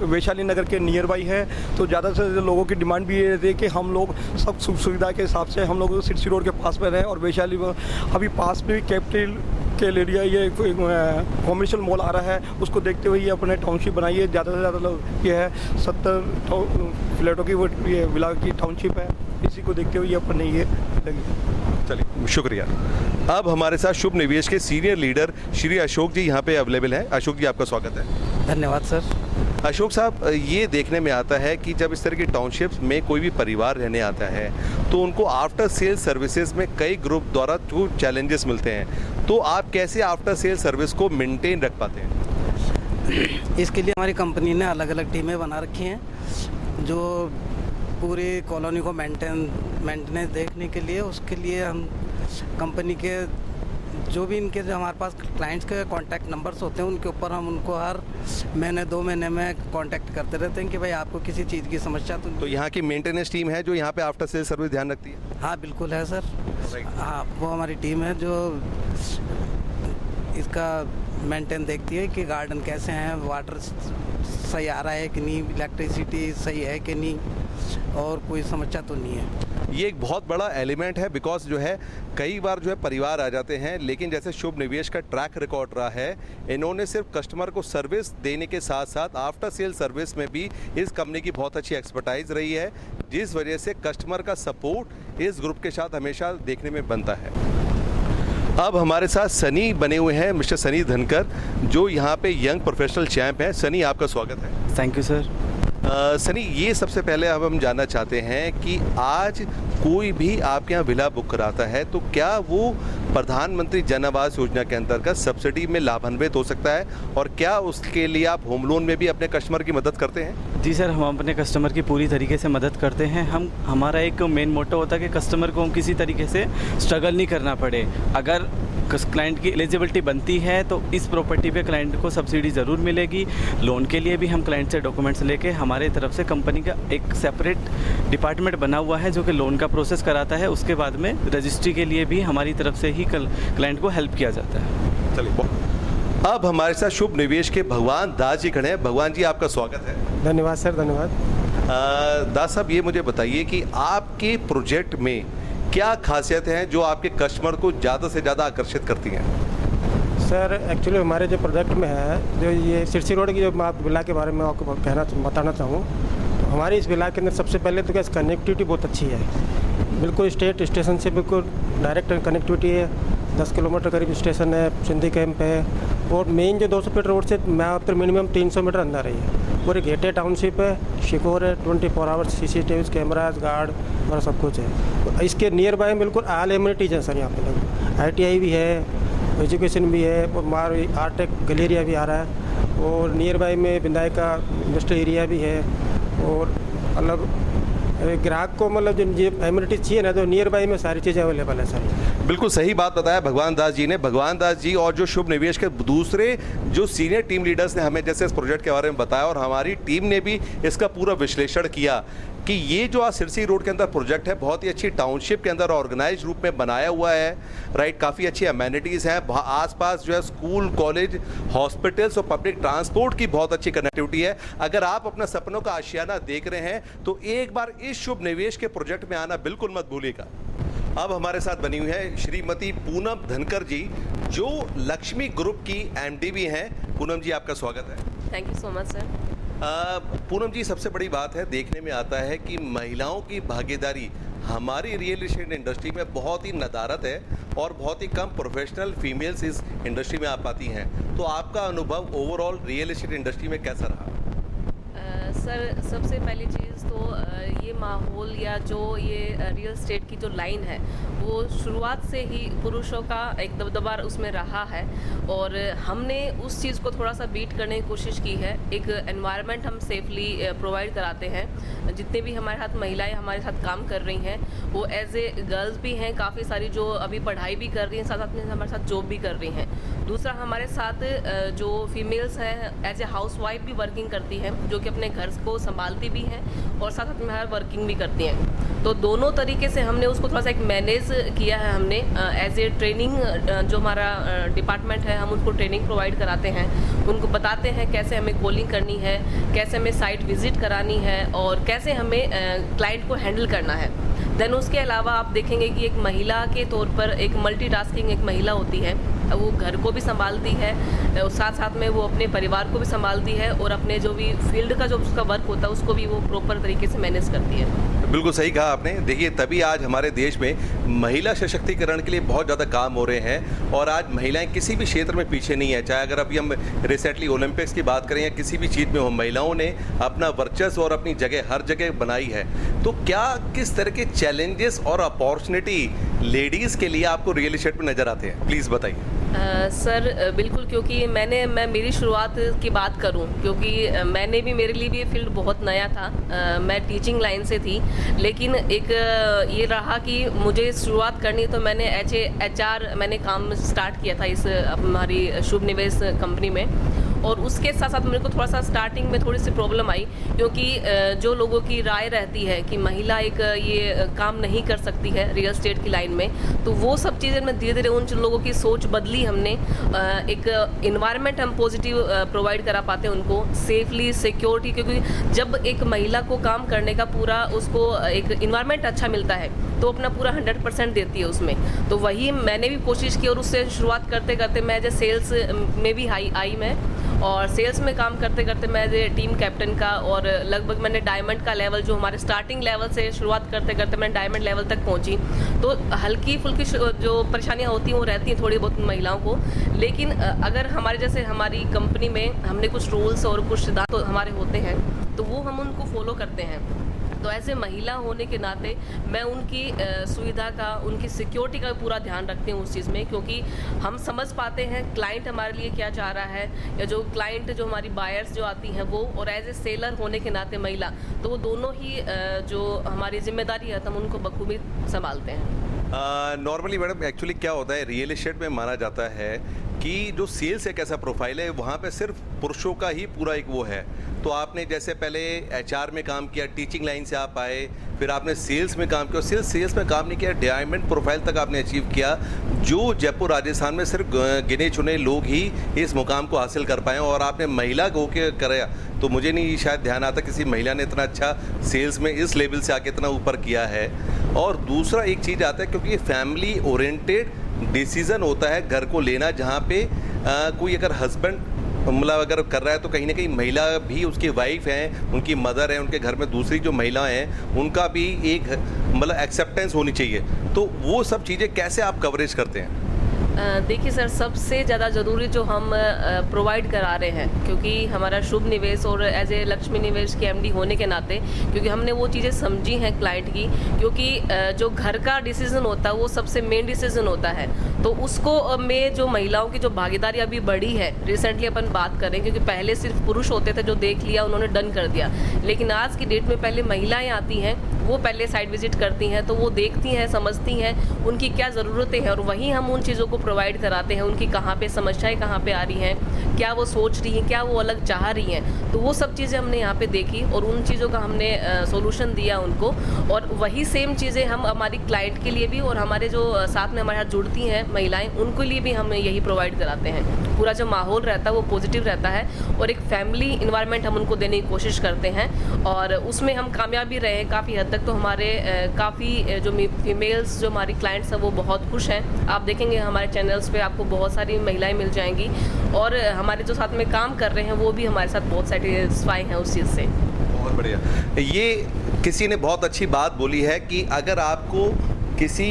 वैशाली नगर के नियर बाई है। तो ज़्यादा से ज़्यादा लोगों की डिमांड भी ये रहती है कि हम लोग सब सुख सुविधा के हिसाब से हम लोग सिरसी रोड के पास में रहें। और वैशाली अभी पास में भी कैपिटल के एरिया ये कॉमर्शियल मॉल आ रहा है, उसको देखते हुए ये अपने टाउनशिप बनाई है। ज़्यादा से ज़्यादा लोग ये है 70 फ्लैटों की वो ये विला की टाउनशिप है, इसी को देखते हुए ये अपने ये चलिए शुक्रिया। अब हमारे साथ शुभ निवेश के सीनियर लीडर श्री अशोक जी यहाँ पे अवेलेबल हैं। अशोक जी आपका स्वागत है। धन्यवाद सर। अशोक साहब, ये देखने में आता है कि जब इस तरह की टाउनशिप्स में कोई भी परिवार रहने आता है तो उनको आफ्टर सेल सर्विसेज में कई ग्रुप द्वारा जो चैलेंजेस मिलते हैं, तो आप कैसे आफ्टर सेल सर्विस को मेंटेन रख पाते हैं? इसके लिए हमारी कंपनी ने अलग अलग टीमें बना रखी हैं जो पूरी कॉलोनी को मेंटेनेंस देखने के लिए, उसके लिए हम कंपनी के जो भी इनके जो हमारे पास क्लाइंट्स के कांटेक्ट नंबर्स होते हैं उनके ऊपर हम उनको हर महीने 2 महीने में कांटेक्ट करते रहते हैं कि भाई आपको किसी चीज़ की समस्या तो यहाँ की मेंटेनेंस टीम है जो यहाँ पे आफ्टर सेल सर्विस ध्यान रखती है? हाँ बिल्कुल है सर। हाँ, वो हमारी टीम है जो इसका मेंटेन देखती है कि गार्डन कैसे हैं, वाटर सही आ रहा है कि नहीं, इलेक्ट्रिसिटी सही है कि नहीं, और कोई समस्या तो नहीं है। ये एक बहुत बड़ा एलिमेंट है बिकॉज जो है कई बार जो है परिवार आ जाते हैं, लेकिन जैसे शुभ निवेश का ट्रैक रिकॉर्ड रहा है, इन्होंने सिर्फ कस्टमर को सर्विस देने के साथ साथ आफ्टर सेल सर्विस में भी इस कंपनी की बहुत अच्छी एक्सपर्टाइज रही है, जिस वजह से कस्टमर का सपोर्ट इस ग्रुप के साथ हमेशा देखने में बनता है। अब हमारे साथ सनी बने हुए हैं, मिस्टर सनी धनकर, जो यहाँ पे यंग प्रोफेशनल चैंप हैं। सनी आपका स्वागत है। Thank you sir. सनी, ये सबसे पहले अब हम जानना चाहते हैं कि आज कोई भी आपके यहाँ विला बुक कराता है तो क्या वो प्रधानमंत्री जन आवास योजना के अंतर्गत सब्सिडी में लाभान्वित हो सकता है, और क्या उसके लिए आप होम लोन में भी अपने कस्टमर की मदद करते हैं? जी सर, हम अपने कस्टमर की पूरी तरीके से मदद करते हैं। हमारा एक मेन मोटो होता है कि कस्टमर को हम किसी तरीके से स्ट्रगल नहीं करना पड़े। अगर क्लाइंट की एलिजिबिलिटी बनती है तो इस प्रॉपर्टी पे क्लाइंट को सब्सिडी ज़रूर मिलेगी। लोन के लिए भी हम क्लाइंट से डॉक्यूमेंट्स लेके, हमारे तरफ से कंपनी का एक सेपरेट डिपार्टमेंट बना हुआ है जो कि लोन का प्रोसेस कराता है। उसके बाद में रजिस्ट्री के लिए भी हमारी तरफ से ही क्लाइंट को हेल्प किया जाता है। चलिए, अब हमारे साथ शुभ निवेश के भगवान दास जी खड़े हैं। भगवान जी, आपका स्वागत है। धन्यवाद सर, धन्यवाद। दास साहब, ये मुझे बताइए कि आपके प्रोजेक्ट में क्या खासियत हैं जो आपके कस्टमर को ज़्यादा से ज़्यादा आकर्षित करती हैं? सर एक्चुअली हमारे जो प्रोजेक्ट में है, जो ये सिरसी रोड की जो विला के बारे में आपको बताना चाहूँ, तो हमारी इस विला के अंदर सबसे पहले तो क्या कनेक्टिविटी बहुत अच्छी है। बिल्कुल स्टेशन से बिल्कुल डायरेक्ट कनेक्टिविटी है। 10 किलोमीटर करीब स्टेशन है, सिंधी कैंप है, और मेन जो 200 फीट रोड से मात्र मिनिमम 300 मीटर अंदर है। पूरी गेटेड टाउनशिप है, शिकोर है, 24 आवर्स CCTV कैमराज, गार्ड और सब कुछ है। तो इसके नियर बाय बिल्कुल ऑल एमिनिटीज हैं सर। यहाँ पे ITI भी है, एजुकेशन भी है, और हमारी आर्टेक गैलेरिया भी आ रहा है, और नियर बाय में बिंदाई का इंडस्ट्रियल एरिया भी है, और अलग ग्राहक को मतलब जो एमिनिटीज चाहिए ना, तो नियर बाय में सारी चीज़ें अवेलेबल है सर। बिल्कुल सही बात बताया भगवान दास जी ने। भगवान दास जी और जो शुभ निवेश के दूसरे जो सीनियर टीम लीडर्स ने हमें जैसे इस प्रोजेक्ट के बारे में बताया, और हमारी टीम ने भी इसका पूरा विश्लेषण किया कि ये जो आज सिरसी रोड के अंदर प्रोजेक्ट है, बहुत ही अच्छी टाउनशिप के अंदर ऑर्गेनाइज रूप में बनाया हुआ है, राइट। काफ़ी अच्छी अमेनिटीज़ हैं, आसपास जो है स्कूल, कॉलेज, हॉस्पिटल्स और पब्लिक ट्रांसपोर्ट की बहुत अच्छी कनेक्टिविटी है। अगर आप अपने सपनों का आशियाना देख रहे हैं तो एक बार इस शुभ निवेश के प्रोजेक्ट में आना बिल्कुल मत भूलिएगा। अब हमारे साथ बनी हुई है श्रीमती पूनम धनकर जी, जो लक्ष्मी ग्रुप की MD भी हैं। पूनम जी, आपका स्वागत है। Thank you so much sir. Poonam ji, सबसे बड़ी बात है, देखने में आता है कि महिलाओं की भागीदारी हमारी रियल एस्टेट इंडस्ट्री में बहुत ही नदारत है, और बहुत ही कम प्रोफेशनल फीमेल्स इस इंडस्ट्री में आ पाती हैं। तो आपका अनुभव ओवरऑल रियल एस्टेट इंडस्ट्री में कैसा रहा? सर, सबसे पहली चीज़ तो ये माहौल या जो ये रियल एस्टेट की जो लाइन है, वो शुरुआत से ही पुरुषों का एक दबदबा उसमें रहा है, और हमने उस चीज़ को थोड़ा सा बीट करने की कोशिश की है। एक एनवायरनमेंट हम सेफली प्रोवाइड कराते हैं। जितने भी हमारे साथ महिलाएं हमारे साथ काम कर रही हैं, वो एज ए गर्ल्स भी हैं, काफ़ी सारी जो अभी पढ़ाई भी कर रही हैं, साथ साथ में हमारे साथ जॉब भी कर रही हैं। दूसरा, हमारे साथ जो फीमेल्स हैं एज ए हाउस वाइफ भी वर्किंग करती हैं, जो कि अपने घर को संभालती भी हैं और साथ साथ में वर्किंग भी करती हैं। तो दोनों तरीके से हमने उसको थोड़ा सा एक मैनेज किया है। हमने एज ए ट्रेनिंग, जो हमारा डिपार्टमेंट है, हम उनको ट्रेनिंग प्रोवाइड कराते हैं, उनको बताते हैं कैसे हमें कॉलिंग करनी है, कैसे हमें साइट विजिट करानी है, और कैसे हमें क्लाइंट को हैंडल करना है। देन उसके अलावा आप देखेंगे कि एक महिला के तौर पर एक मल्टीटास्किंग एक महिला होती है। वो घर को भी संभालती है, साथ साथ में वो अपने परिवार को भी संभालती है, और अपने जो भी फील्ड का जो उसका वर्क होता है उसको भी वो प्रॉपर तरीके से मैनेज करती है। बिल्कुल सही कहा आपने। देखिए, तभी आज हमारे देश में महिला सशक्तिकरण के लिए बहुत ज़्यादा काम हो रहे हैं, और आज महिलाएं किसी भी क्षेत्र में पीछे नहीं है। चाहे अगर अभी हम रिसेंटली ओलंपिक्स की बात करें या किसी भी चीज़ में हो, महिलाओं ने अपना वर्चस्व और अपनी जगह हर जगह बनाई है। तो क्या किस तरह के चैलेंजेस और अपॉर्चुनिटी लेडीज़ के लिए आपको रियल एस्टेट में नज़र आते हैं, प्लीज़ बताइए। सर बिल्कुल, क्योंकि मैं मेरी शुरुआत की बात करूं, क्योंकि मैंने भी, मेरे लिए भी ये फील्ड बहुत नया था। मैं टीचिंग लाइन से थी, लेकिन एक ये रहा कि मुझे शुरुआत करनी, तो मैंने HR मैंने काम स्टार्ट किया था इस हमारी शुभ निवेश कंपनी में। और उसके साथ साथ मेरे को थोड़ा सा स्टार्टिंग में थोड़ी सी प्रॉब्लम आई, क्योंकि जो लोगों की राय रहती है कि महिला एक ये काम नहीं कर सकती है रियल एस्टेट की लाइन में, तो वो सब चीज़ें मैं धीरे धीरे उन लोगों की सोच बदली हमने। एक इन्वायरमेंट हम पॉजिटिव प्रोवाइड करा पाते हैं उनको, सेफली, सिक्योरिटी, क्योंकि जब एक महिला को काम करने का पूरा उसको एक इन्वायरमेंट अच्छा मिलता है तो अपना पूरा 100% देती है उसमें। तो वही मैंने भी कोशिश की, और उससे शुरुआत करते करते मैं जैसे सेल्स में भी आई मैं, और सेल्स में काम करते करते मैं टीम कैप्टन का, और लगभग मैंने डायमंड का लेवल, जो हमारे स्टार्टिंग लेवल से शुरुआत करते करते मैं डायमंड लेवल तक पहुंची। तो हल्की फुल्की जो परेशानियां होती हैं वो रहती हैं थोड़ी बहुत महिलाओं को, लेकिन अगर हमारे जैसे हमारी कंपनी में हमने कुछ रूल्स और कुछ सिद्धांत हमारे होते हैं, तो वो हम उनको फॉलो करते हैं। तो ऐसे महिला होने के नाते मैं उनकी सुविधा का, उनकी सिक्योरिटी का पूरा ध्यान रखती हूँ उस चीज़ में, क्योंकि हम समझ पाते हैं क्लाइंट हमारे लिए क्या चाह रहा है, या जो क्लाइंट जो हमारी बायर्स जो आती हैं वो, और एज ए सेलर होने के नाते महिला, तो वो दोनों ही जो हमारी जिम्मेदारी है हम उनको बखूबी संभालते हैं। नॉर्मली मैडम एक्चुअली क्या होता है, रियल एस्टेट में माना जाता है कि जो सेल्स एक ऐसा प्रोफाइल है वहाँ पे सिर्फ पुरुषों का ही पूरा एक वो है। तो आपने जैसे पहले एचआर में काम किया, टीचिंग लाइन से आप आए, फिर आपने सेल्स में काम किया, सेल्स में काम नहीं किया, डायमंड प्रोफाइल तक आपने अचीव किया, जो जयपुर राजस्थान में सिर्फ गिने चुने लोग ही इस मुकाम को हासिल कर पाए, और आपने महिला को के कराया। तो मुझे नहीं शायद ध्यान आता किसी महिला ने इतना अच्छा सेल्स में इस लेवल से आके इतना ऊपर किया है। और दूसरा एक चीज़ आता है, क्योंकि ये फैमिली ओरिएंटेड डिसीज़न होता है घर को लेना, जहाँ पे कोई अगर हस्बैंड मतलब अगर कर रहा है तो कहीं ना कहीं महिला भी उसकी वाइफ हैं, उनकी मदर है, उनके घर में दूसरी जो महिलाएं हैं उनका भी एक मतलब एक्सेप्टेंस होनी चाहिए। तो वो सब चीज़ें कैसे आप कवरेज करते हैं? देखिए सर, सबसे ज़्यादा ज़रूरी जो हम प्रोवाइड करा रहे हैं, क्योंकि हमारा शुभ निवेश और एज ए लक्ष्मी निवेश के एमडी होने के नाते, क्योंकि हमने वो चीज़ें समझी हैं क्लाइंट की, क्योंकि जो घर का डिसीज़न होता है वो सबसे मेन डिसीज़न होता है। तो उसको में जो महिलाओं की जो भागीदारी अभी बढ़ी है, रिसेंटली अपन बात करें, क्योंकि पहले सिर्फ पुरुष होते थे जो देख लिया उन्होंने डन कर दिया, लेकिन आज की डेट में पहले महिलाएँ आती हैं, वो पहले साइट विजिट करती हैं, तो वो देखती हैं, समझती हैं उनकी क्या ज़रूरतें हैं, और वहीं हम उन चीज़ों को प्रोवाइड कराते हैं। उनकी कहाँ पे समस्याएं कहाँ पे आ रही हैं, क्या वो सोच रही हैं, क्या वो अलग चाह रही हैं, तो वो सब चीज़ें हमने यहाँ पे देखी और उन चीज़ों का हमने सॉल्यूशन दिया उनको। और वही सेम चीज़ें हम हमारी क्लाइंट के लिए भी, और हमारे जो साथ में हमारे साथ जुड़ती हैं महिलाएँ, उनके लिए भी हम यही प्रोवाइड कराते हैं। पूरा जो माहौल रहता है वो पॉजिटिव रहता है, और एक फैमिली इन्वायरमेंट हम उनको देने की कोशिश करते हैं, और उसमें हम कामयाब भी रहे हैं काफ़ी हद तक। तो हमारे काफ़ी जो फीमेल्स जो हमारी क्लाइंट्स हैं वो बहुत खुश हैं। आप देखेंगे हमारे चैनल्स पे आपको बहुत सारी महिलाएं मिल जाएंगी, और हमारे जो साथ में काम कर रहे हैं वो भी हमारे साथ बहुत सेटिस्फाई हैं उस चीज़ से। बहुत बढ़िया। ये किसी ने बहुत अच्छी बात बोली है कि अगर आपको किसी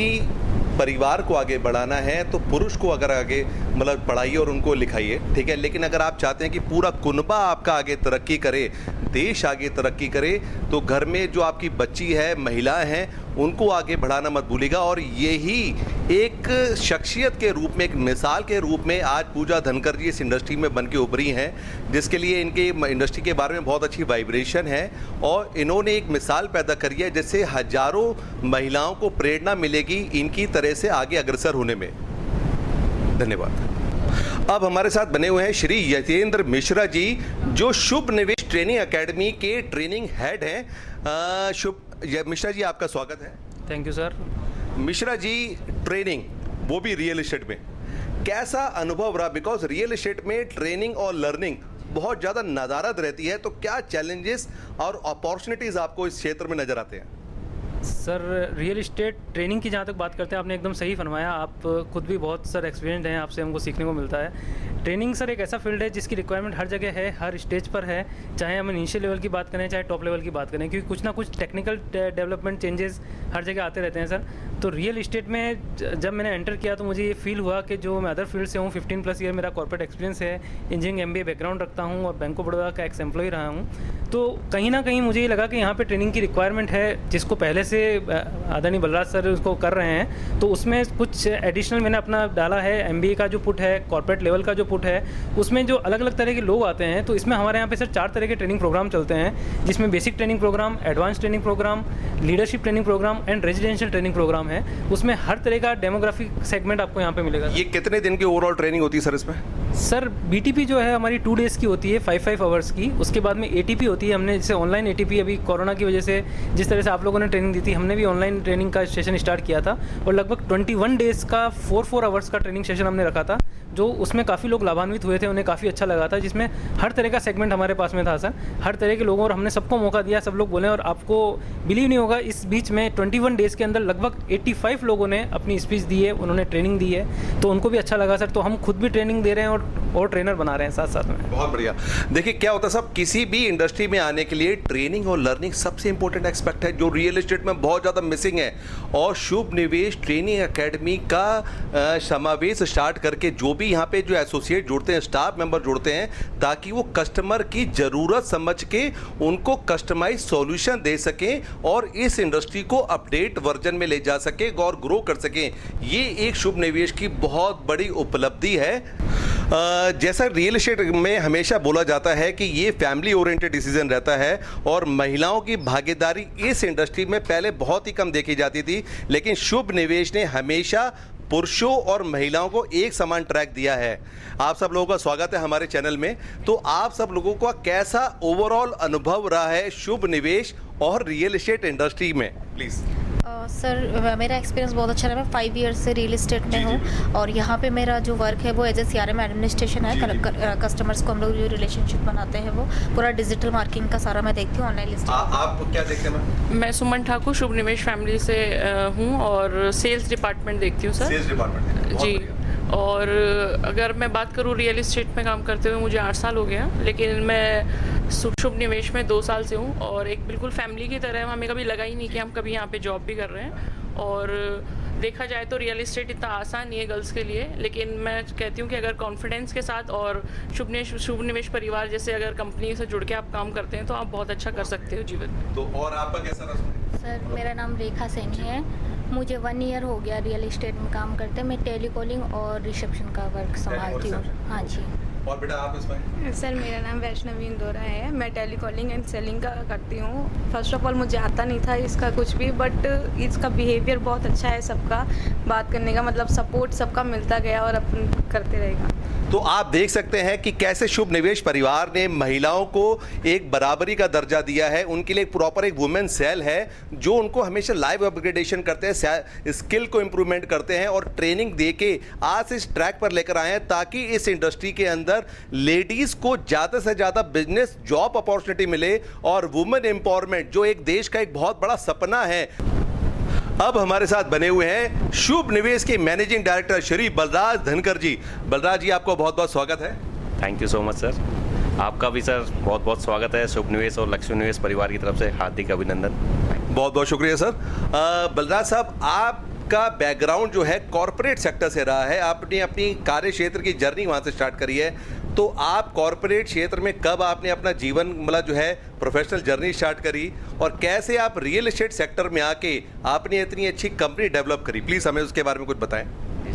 परिवार को आगे बढ़ाना है तो पुरुष को अगर आगे मतलब पढ़ाइए और उनको लिखाइए, ठीक है, लेकिन अगर आप चाहते हैं कि पूरा कुनबा आपका आगे तरक्की करे, देश आगे तरक्की करे, तो घर में जो आपकी बच्ची है, महिलाएं हैं, उनको आगे बढ़ाना मत भूलिएगा। और यही एक शख्सियत के रूप में, एक मिसाल के रूप में आज पूजा धनकर जी इस इंडस्ट्री में बन के उभरी हैं, जिसके लिए इनके इंडस्ट्री के बारे में बहुत अच्छी वाइब्रेशन है, और इन्होंने एक मिसाल पैदा करी है जिससे हजारों महिलाओं को प्रेरणा मिलेगी इनकी तरह से आगे अग्रसर होने में। धन्यवाद। अब हमारे साथ बने हुए हैं श्री यतेंद्र मिश्रा जी, जो शुभ निवेश ट्रेनिंग एकेडमी के ट्रेनिंग हेड हैं। शुभ मिश्रा जी, आपका स्वागत है। Thank you sir. Mishra ji, training वो भी रियल एस्टेट में, कैसा अनुभव रहा? बिकॉज रियल एस्टेट में ट्रेनिंग और लर्निंग बहुत ज़्यादा नदारद रहती है, तो क्या चैलेंजेस और अपॉर्चुनिटीज़ आपको इस क्षेत्र में नज़र आते हैं? सर, रियल इस्टेट ट्रेनिंग की जहाँ तक बात करते हैं, आपने एकदम सही फरमाया। आप खुद भी बहुत सर एक्सपीरियंस हैं, आपसे हमको सीखने को मिलता है। ट्रेनिंग सर एक ऐसा फील्ड है जिसकी रिक्वायरमेंट हर जगह है, हर स्टेज पर है, चाहे हम इनिशियल लेवल की बात करें चाहे टॉप लेवल की बात करें, क्योंकि कुछ ना कुछ टेक्निकल डेवलपमेंट चेंजेस हर जगह आते रहते हैं सर। तो रियल इस्टेट में जब मैंने एंटर किया तो मुझे ये फील हुआ कि जो मैं अदर फील्ड से हूँ, 15+ ईयर मेरा कॉर्पोरेट एक्सपीरियंस है, इंजीनियरिंग MBA बैकग्राउंड रखता हूँ और बैंक ऑफ बड़ौदा का एक्स एम्प्लॉय रहा हूँ, तो कहीं ना कहीं मुझे ये लगा कि यहाँ पे ट्रेनिंग की रिक्वायरमेंट है, जिसको पहले से आदरणीय बलराज सर उसको कर रहे हैं। तो उसमें कुछ एडिशनल मैंने अपना डाला है, MBA का जो पुट है, कॉर्पोरेट लेवल का जो पुट है, उसमें जो अलग अलग तरह के लोग आते हैं, तो इसमें हमारे यहाँ पे सर 4 तरह के ट्रेनिंग प्रोग्राम चलते हैं, जिसमें basic training programme, advance training programme, leadership training programme and residential training programme है। उसमें हर तरह का डेमोग्राफिक सेगमेंट आपको यहाँ पे मिलेगा। ये कितने दिन की ओवरऑल ट्रेनिंग होती है सर इसमें? सर, BTP जो है हमारी 2 डेज़ की होती है, 5 आवर्स की। उसके बाद में ATP होती है। हमने जैसे ऑनलाइन ATP अभी कोरोना की वजह से जिस तरह से आप लोगों ने ट्रेनिंग दी थी, हमने भी ऑनलाइन ट्रेनिंग का सेशन स्टार्ट किया था, और लगभग 21 डेज़ का 4 आवर्स का ट्रेनिंग सेशन हमने रखा था, जो उसमें काफ़ी लोग लाभान्वित हुए थे, उन्हें काफ़ी अच्छा लगा था, जिसमें हर तरह का सेगमेंट हमारे पास में था सर, हर तरह के लोगों, और हमने सबको मौका दिया, सब लोग बोले। और आपको बिलीव नहीं होगा, इस बीच में 21 डेज़ के अंदर लगभग 85 लोगों ने अपनी स्पीच दी है, उन्होंने ट्रेनिंग दी है, तो उनको भी अच्छा लगा सर। तो हम खुद भी ट्रेनिंग दे रहे हैं और और ट्रेनर बना रहे हैं साथ साथ में। बहुत बढ़िया। देखिए क्या होता है साहब, किसी भी इंडस्ट्री में आने के लिए ट्रेनिंग और लर्निंग सबसे इंपॉर्टेंट एस्पेक्ट है, जो रियल एस्टेट में बहुत ज़्यादा मिसिंग है। और शुभ निवेश ट्रेनिंग एकेडमी का समावेश स्टार्ट करके जो भी यहाँ पे जो एसोसिएट जुड़ते हैं, स्टाफ मेंबर जुड़ते हैं, ताकि वो कस्टमर की ज़रूरत समझ के उनको कस्टमाइज सॉल्यूशन दे सकें और इस इंडस्ट्री को अपडेट वर्जन में ले जा सकें और ग्रो कर सकें। ये एक शुभ निवेश की बहुत बड़ी उपलब्धि है। जैसा रियल एस्टेट में हमेशा बोला जाता है कि ये फैमिली ओरिएंटेड डिसीजन रहता है और महिलाओं की भागीदारी इस इंडस्ट्री में पहले बहुत ही कम देखी जाती थी, लेकिन शुभ निवेश ने हमेशा पुरुषों और महिलाओं को एक समान ट्रैक दिया है। आप सब लोगों का स्वागत है हमारे चैनल में। तो आप सब लोगों का कैसा ओवरऑल अनुभव रहा है शुभ निवेश और रियल एस्टेट इंडस्ट्री में, प्लीज़? सर मेरा एक्सपीरियंस बहुत अच्छा रहा। मैं 5 ईयर्स से रियल एस्टेट में हूँ और यहाँ पे मेरा जो वर्क है वो एज ए CRM एडमिनिस्ट्रेशन है। कस्टमर्स को हम लोग जो रिलेशनशिप बनाते हैं वो पूरा डिजिटल मार्केटिंग का सारा मैं देखती हूँ, ऑनलाइन लिस्टिंग। आप क्या देखते हैं? मैं सुमन ठाकुर शुभ निवेश फैमिली से हूँ और सेल्स डिपार्टमेंट देखती हूँ सर। सेल्स डिपार्टमेंट जी। और अगर मैं बात करूँ रियल एस्टेट में काम करते हुए मुझे 8 साल हो गया, लेकिन मैं शुभ निवेश में 2 साल से हूँ और एक बिल्कुल फैमिली की तरह हमें कभी लगा ही नहीं कि हम कभी यहाँ पे जॉब भी कर रहे हैं। और देखा जाए तो रियल एस्टेट इतना आसान नहीं है गर्ल्स के लिए, लेकिन मैं कहती हूँ कि अगर कॉन्फिडेंस के साथ और शुभ निवेश परिवार जैसे अगर कंपनी से जुड़ के आप काम करते हैं तो आप बहुत अच्छा कर सकते हो जीवन में। तो और आपका कैसा रहा? सर मेरा नाम रेखा सैनी है। मुझे 1 ईयर हो गया रियल एस्टेट में काम करते। मैं टेलीकॉलिंग और रिसेप्शन का वर्क संभालती हूँ। हाँ जी। और बेटा आप इसमें? सर मेरा नाम वैष्णवी इंदौरा है। मैं टेलीकॉलिंग एंड सेलिंग का करती हूँ। फर्स्ट ऑफ ऑल मुझे आता नहीं था इसका कुछ भी, बट इसका बिहेवियर बहुत अच्छा है सबका, बात करने का मतलब सपोर्ट सबका मिलता गया और अपन करते रहेगा। तो आप देख सकते हैं कि कैसे शुभ निवेश परिवार ने महिलाओं को एक बराबरी का दर्जा दिया है। उनके लिए प्रॉपर एक वुमेन सेल है जो उनको हमेशा लाइव अपग्रेडेशन करते हैं, स्किल को इम्प्रूवमेंट करते हैं और ट्रेनिंग देके आज इस ट्रैक पर लेकर आए हैं ताकि इस इंडस्ट्री के अंदर लेडीज को ज़्यादा से ज़्यादा बिजनेस जॉब अपॉर्चुनिटी मिले और वुमेन एम्पावरमेंट जो एक देश का एक बहुत बड़ा सपना है। अब हमारे साथ बने हुए हैं शुभ निवेश के मैनेजिंग डायरेक्टर श्री बलराज धनकर जी। बलराज जी आपको बहुत बहुत स्वागत है। Thank you so much sir. आपका भी सर बहुत बहुत स्वागत है। शुभ निवेश और लक्ष्मी निवेश परिवार की तरफ से हार्दिक अभिनंदन। बहुत बहुत शुक्रिया सर। बलराज साहब आपका बैकग्राउंड जो है कॉरपोरेट सेक्टर से रहा है, आपने अपनी कार्य क्षेत्र की जर्नी वहाँ से स्टार्ट करी है। तो आप कॉरपोरेट क्षेत्र में कब आपने अपना जीवन मतलब जो है प्रोफेशनल जर्नी स्टार्ट करी और कैसे आप रियल एस्टेट सेक्टर में आके आपने इतनी अच्छी कंपनी डेवलप करी, प्लीज़ हमें उसके बारे में कुछ बताएं। जी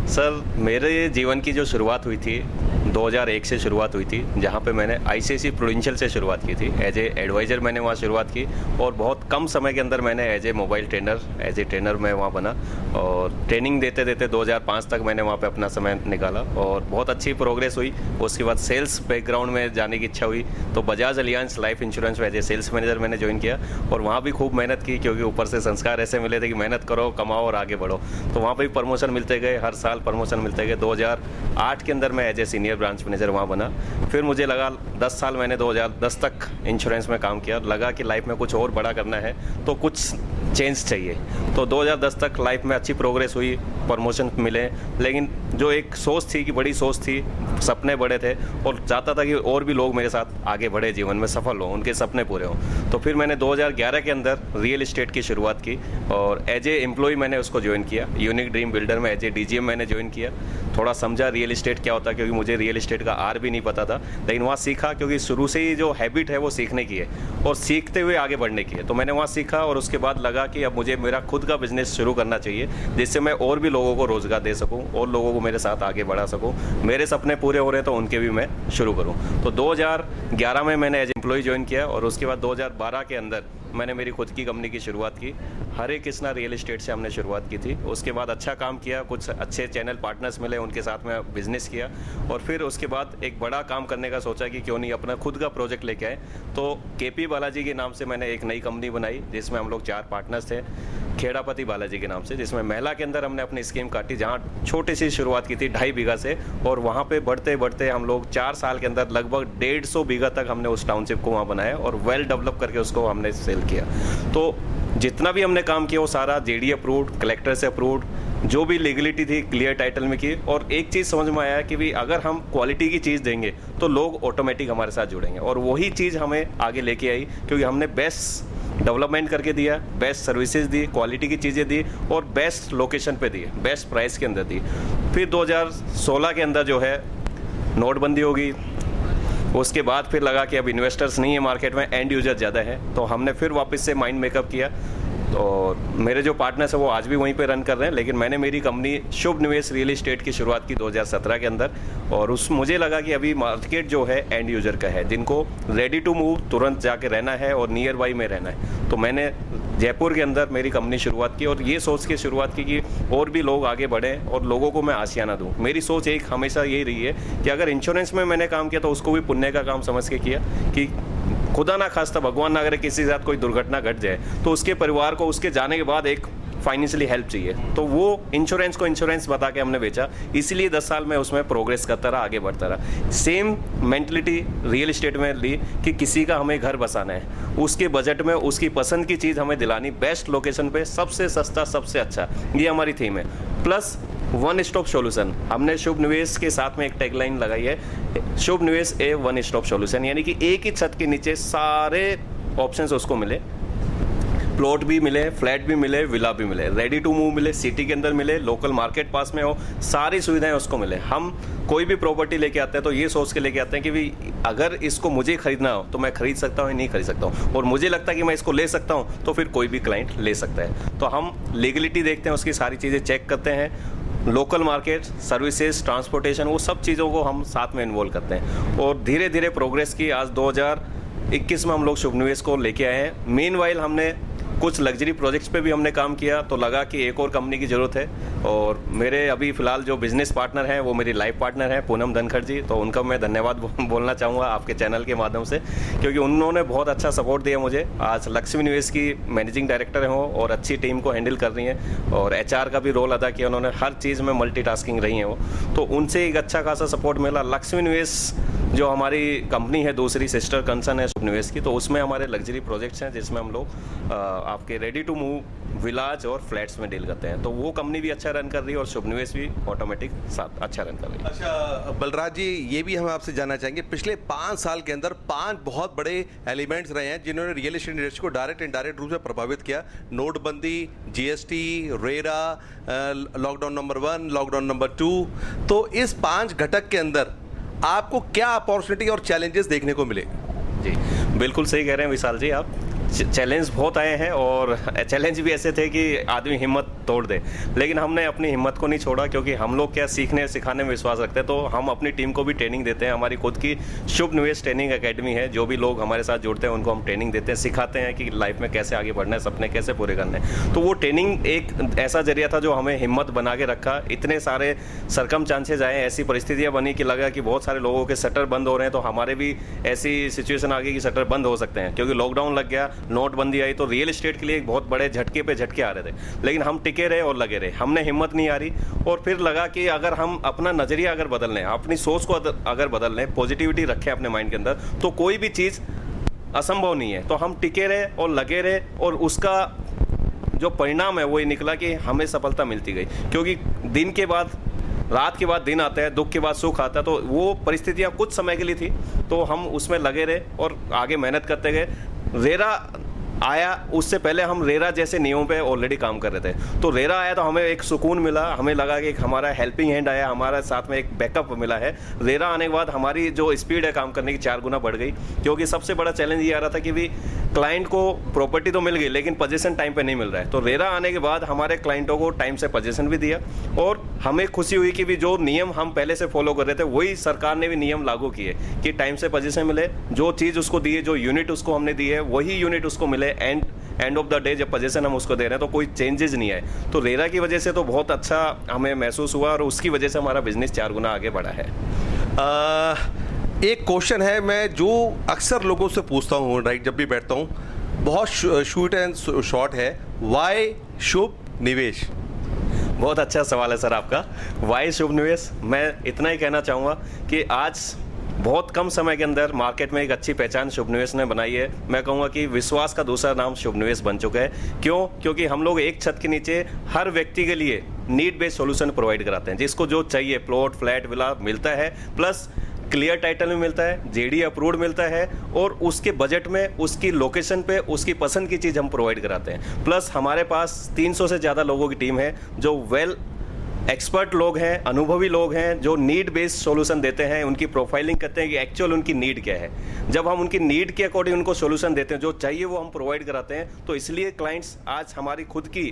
सर मेरे जीवन की जो शुरुआत हुई थी 2001 से शुरुआत हुई थी, जहाँ पे मैंने ICICI प्रूडेंशियल से शुरुआत की थी। एज ए एडवाइज़र मैंने वहाँ शुरुआत की और बहुत कम समय के अंदर मैंने एज ए मोबाइल ट्रेनर मैं वहाँ बना और ट्रेनिंग देते देते 2005 तक मैंने वहाँ पे अपना समय निकाला और बहुत अच्छी प्रोग्रेस हुई। उसके बाद सेल्स बैकग्राउंड में जाने की इच्छा हुई तो बजाज अलियांस लाइफ इंश्योरेंस में एज ए सेल्स मैनेजर मैंने ज्वाइन किया और वहाँ भी खूब मेहनत की, क्योंकि ऊपर से संस्कार ऐसे मिले थे कि मेहनत करो, कमाओ और आगे बढ़ो। तो वहाँ पर भी प्रमोशन मिलते गए, हर साल प्रमोशन मिलते गए। 2008 के अंदर मैं as a senior branch manager वहाँ बना। फिर मुझे लगा 10 साल मैंने 2010 तक इंश्योरेंस में काम किया, लगा कि लाइफ में कुछ और बड़ा करना है तो कुछ चेंज चाहिए। तो 2010 तक लाइफ में अच्छी प्रोग्रेस हुई, प्रमोशन मिले, लेकिन जो एक सोच थी कि बड़ी सोच थी, सपने बड़े थे और चाहता था कि और भी लोग मेरे साथ आगे बढ़े, जीवन में सफल हों, उनके सपने पूरे हों। तो फिर मैंने 2011 के अंदर रियल एस्टेट की शुरुआत की और एज ए एम्प्लॉय मैंने उसको ज्वाइन किया। यूनिक ड्रीम बिल्डर में एज ए DGM मैंने ज्वाइन किया। थोड़ा समझा रियल एस्टेट क्या होता है, क्योंकि मुझे रियल एस्टेट का आर भी नहीं पता था, लेकिन वहाँ सीखा, क्योंकि शुरू से ही जो हैबिट है वो सीखने की है और सीखते हुए आगे बढ़ने की है। तो मैंने वहाँ सीखा और उसके बाद लगा कि अब मुझे मेरा खुद का बिजनेस शुरू करना चाहिए, जिससे मैं और भी लोगों को रोज़गार दे सकूं और लोगों को मेरे साथ आगे बढ़ा सकूं। मेरे सपने पूरे हो रहे हैं तो उनके भी मैं शुरू करूं। तो 2011 में मैंने एज एम्प्लॉय ज्वाइन किया और उसके बाद 2012 के अंदर मैंने मेरी खुद की कंपनी की शुरुआत की। हरे कृष्णा रियल एस्टेट से हमने शुरुआत की थी। उसके बाद अच्छा काम किया, कुछ अच्छे चैनल पार्टनर्स मिले, उनके साथ में बिजनेस किया और फिर उसके बाद एक बड़ा काम करने का सोचा कि क्यों नहीं अपना खुद का प्रोजेक्ट लेके आए। तो KP बालाजी के नाम से मैंने एक नई कंपनी बनाई जिसमें हम लोग 4 पार्टनर्स थे। खेड़ापति बालाजी के नाम से, जिसमें महिला के अंदर हमने अपनी स्कीम काटी, जहाँ छोटी सी शुरुआत की थी 2.5 बीघा से, और वहाँ पे बढ़ते बढ़ते हम लोग 4 साल के अंदर लगभग 150 बीघा तक हमने उस टाउनशिप को वहाँ बनाया और वेल डेवलप करके उसको हमने सेल किया। तो जितना भी हमने काम किया वो सारा जेडी अप्रूव्ड, कलेक्टर से अप्रूव्ड, जो भी लीगलिटी थी क्लियर टाइटल में की। और एक चीज़ समझ में आया कि भी अगर हम क्वालिटी की चीज़ देंगे तो लोग ऑटोमेटिक हमारे साथ जुड़ेंगे, और वही चीज़ हमें आगे लेके आई, क्योंकि हमने बेस्ट डेवलपमेंट करके दिया, बेस्ट सर्विसेज दी, क्वालिटी की चीज़ें दी और बेस्ट लोकेशन पे दी, बेस्ट प्राइस के अंदर दी। फिर 2016 के अंदर जो है नोटबंदी होगी, उसके बाद फिर लगा कि अब इन्वेस्टर्स नहीं है मार्केट में, एंड यूजर ज़्यादा है, तो हमने फिर वापस से माइंड मेकअप किया। और मेरे जो पार्टनर्स हैं वो आज भी वहीं पे रन कर रहे हैं, लेकिन मैंने मेरी कंपनी शुभ निवेश रियल एस्टेट की शुरुआत की 2017 के अंदर, और मुझे लगा कि अभी मार्केट जो है एंड यूजर का है, जिनको रेडी टू मूव तुरंत जाके रहना है और नियर बाई में रहना है। तो मैंने जयपुर के अंदर मेरी कंपनी शुरुआत की और ये सोच के शुरुआत की कि और भी लोग आगे बढ़ें और लोगों को मैं आशियाना दूँ। मेरी सोच एक हमेशा यही रही है कि अगर इंश्योरेंस में मैंने काम किया तो उसको भी पुण्य का काम समझ के किया, कि खुदा ना खास्ता भगवान ना करे किसी के साथ कोई दुर्घटना घट जाए तो उसके परिवार को उसके जाने के बाद एक फाइनेंशियली हेल्प चाहिए, तो वो इंश्योरेंस को इंश्योरेंस बता के हमने बेचा। इसीलिए 10 साल में उसमें प्रोग्रेस करता रहा, आगे बढ़ता रहा। सेम मेंटलिटी रियल एस्टेट में ली कि किसी का हमें घर बसाना है, उसके बजट में उसकी पसंद की चीज़ हमें दिलानी, बेस्ट लोकेशन पे, सबसे सस्ता सबसे अच्छा, ये हमारी थीम है। प्लस वन स्टॉप सॉल्यूशन, हमने शुभ निवेश के साथ में एक टैगलाइन लगाई है, शुभ निवेश ए वन स्टॉप सॉल्यूशन, यानी कि एक ही छत के नीचे सारे ऑप्शंस उसको मिले, प्लॉट भी मिले, फ्लैट भी मिले, विला भी मिले, रेडी टू मूव मिले, सिटी के अंदर मिले, लोकल मार्केट पास में हो, सारी सुविधाएं उसको मिले। हम कोई भी प्रॉपर्टी लेके आते हैं तो ये सोच के लेके आते हैं कि भी अगर इसको मुझे खरीदना हो तो मैं खरीद सकता हूँ या नहीं खरीद सकता हूँ, और मुझे लगता है कि मैं इसको ले सकता हूँ तो फिर कोई भी क्लाइंट ले सकता है। तो हम लीगलिटी देखते हैं, उसकी सारी चीज़ें चेक करते हैं, लोकल मार्केट, सर्विसेज, ट्रांसपोर्टेशन, वो सब चीज़ों को हम साथ में इन्वॉल्व करते हैं और धीरे धीरे प्रोग्रेस की। आज 2021 में हम लोग शुभ निवेश को लेके आए हैं। मीनवाइल हमने कुछ लग्जरी प्रोजेक्ट्स पे भी हमने काम किया, तो लगा कि एक और कंपनी की ज़रूरत है, और मेरे अभी फ़िलहाल जो बिज़नेस पार्टनर हैं वो मेरी लाइफ पार्टनर हैं पूनम धनखड़ जी, तो उनका मैं धन्यवाद बोलना चाहूँगा आपके चैनल के माध्यम से, क्योंकि उन्होंने बहुत अच्छा सपोर्ट दिया मुझे। आज लक्ष्मी निवेश की मैनेजिंग डायरेक्टर हो और अच्छी टीम को हैंडल कर रही हैं, और HR का भी रोल अदा किया उन्होंने, हर चीज़ में मल्टीटास्किंग रही हैं वो, तो उनसे एक अच्छा खासा सपोर्ट मिला। लक्ष्मी निवेश जो हमारी कंपनी है, दूसरी सिस्टर कंसर्न है शुभ निवेश की, तो उसमें हमारे लग्जरी प्रोजेक्ट्स हैं जिसमें हम लोग आपके रेडी टू मूव विलाज और फ्लैट्स में डील करते हैं, तो वो कंपनी भी अच्छा रन कर रही है और शुभ निवेश भी ऑटोमेटिक साथ अच्छा रन कर रही है। अच्छा बलराज जी, ये भी हम आपसे जानना चाहेंगे, पिछले 5 साल के अंदर 5 बहुत बड़े एलिमेंट्स रहे हैं जिन्होंने रियल एस्टेट इंडस्ट्री को डायरेक्ट इनडायरेक्ट रूप से प्रभावित किया। नोटबंदी, GST, RERA, lockdown number 1, lockdown number 2, तो इस 5 घटक के अंदर आपको क्या अपॉर्चुनिटी और चैलेंजेस देखने को मिले? जी बिल्कुल सही कह रहे हैं विशाल जी आप, चैलेंज बहुत आए हैं और चैलेंज भी ऐसे थे कि आदमी हिम्मत तोड़ दे, लेकिन हमने अपनी हिम्मत को नहीं छोड़ा, क्योंकि हम लोग क्या सीखने सिखाने में विश्वास रखते हैं, तो हम अपनी टीम को भी ट्रेनिंग देते हैं। हमारी खुद की शुभ निवेश ट्रेनिंग एकेडमी है, जो भी लोग हमारे साथ जुड़ते हैं उनको हम ट्रेनिंग देते हैं, सिखाते हैं कि लाइफ में कैसे आगे बढ़ना है, सपने कैसे पूरे करने हैं। तो वो ट्रेनिंग एक ऐसा जरिया था जो हमें हिम्मत बना के रखा। इतने सारे सरकमस्टांसेस आए, ऐसी परिस्थितियाँ बनी कि लगा कि बहुत सारे लोगों के शटर बंद हो रहे हैं, तो हमारे भी ऐसी सिचुएशन आ गई कि शटर बंद हो सकते हैं, क्योंकि लॉकडाउन लग गया, नोटबंदी आई, तो रियल एस्टेट के लिए एक बहुत बड़े झटके पे झटके आ रहे थे, लेकिन हम टिके रहे और लगे रहे, हमने हिम्मत नहीं हारी। और फिर लगा कि अगर हम अपना नजरिया अगर बदल लें, अपनी सोच को अगर बदल लें, पॉजिटिविटी रखें अपने माइंड के अंदर, तो कोई भी चीज़ असंभव नहीं है। तो हम टिके रहे और लगे रहे, और उसका जो परिणाम है वो ये निकला कि हमें सफलता मिलती गई, क्योंकि दिन के बाद रात के बाद दिन आता है, दुख के बाद सुख आता है, तो वो परिस्थितियाँ कुछ समय के लिए थी, तो हम उसमें लगे रहे और आगे मेहनत करते गए। रेरा आया, उससे पहले हम रेरा जैसे नियमों पे ऑलरेडी काम कर रहे थे, तो रेरा आया तो हमें एक सुकून मिला, हमें लगा कि एक हमारा हेल्पिंग हैंड आया, हमारा साथ में एक बैकअप मिला है। रेरा आने के बाद हमारी जो स्पीड है काम करने की 4 गुना बढ़ गई, क्योंकि सबसे बड़ा चैलेंज ये आ रहा था कि भी क्लाइंट को प्रॉपर्टी तो मिल गई लेकिन पोजीशन टाइम पे नहीं मिल रहा है। तो रेरा आने के बाद हमारे क्लाइंटों को टाइम से पोजीशन भी दिया, और हमें खुशी हुई कि भी जो नियम हम पहले से फॉलो कर रहे थे वही सरकार ने भी नियम लागू किए कि टाइम से पोजीशन मिले, जो चीज़ उसको दी है, जो यूनिट उसको हमने दी है वही यूनिट उसको मिले, एंड ऑफ द डे जब पोजीशन हम उसको दे रहे हैं तो कोई चेंजेस नहीं आए। तो रेरा की वजह से तो बहुत अच्छा हमें महसूस हुआ, और उसकी वजह से हमारा बिजनेस 4 गुना आगे बढ़ा है। एक क्वेश्चन है मैं जो अक्सर लोगों से पूछता हूँ, राइट, जब भी बैठता हूँ, बहुत शूट एंड शॉर्ट है, वाई शुभ निवेश? बहुत अच्छा सवाल है सर आपका। वाई शुभ निवेश? मैं इतना ही कहना चाहूँगा कि आज बहुत कम समय के अंदर मार्केट में एक अच्छी पहचान शुभ निवेश ने बनाई है। मैं कहूँगा कि विश्वास का दूसरा नाम शुभ निवेश बन चुका है। क्यों? क्योंकि हम लोग एक छत के नीचे हर व्यक्ति के लिए नीड बेस्ड सॉल्यूशन प्रोवाइड कराते हैं। जिसको जो चाहिए, प्लॉट, फ्लैट, विला मिलता है, प्लस क्लियर टाइटल में मिलता है, जेडी अप्रूव्ड मिलता है, और उसके बजट में, उसकी लोकेशन पे, उसकी पसंद की चीज़ हम प्रोवाइड कराते हैं। प्लस हमारे पास 300 से ज़्यादा लोगों की टीम है जो वेल एक्सपर्ट लोग हैं, अनुभवी लोग हैं, जो नीड बेस्ड सॉल्यूशन देते हैं। उनकी प्रोफाइलिंग करते हैं कि एक्चुअल उनकी नीड क्या है। जब हम उनकी नीड के अकॉर्डिंग उनको सॉल्यूशन देते हैं, जो चाहिए वो हम प्रोवाइड कराते हैं। तो इसलिए क्लाइंट्स, आज हमारी खुद की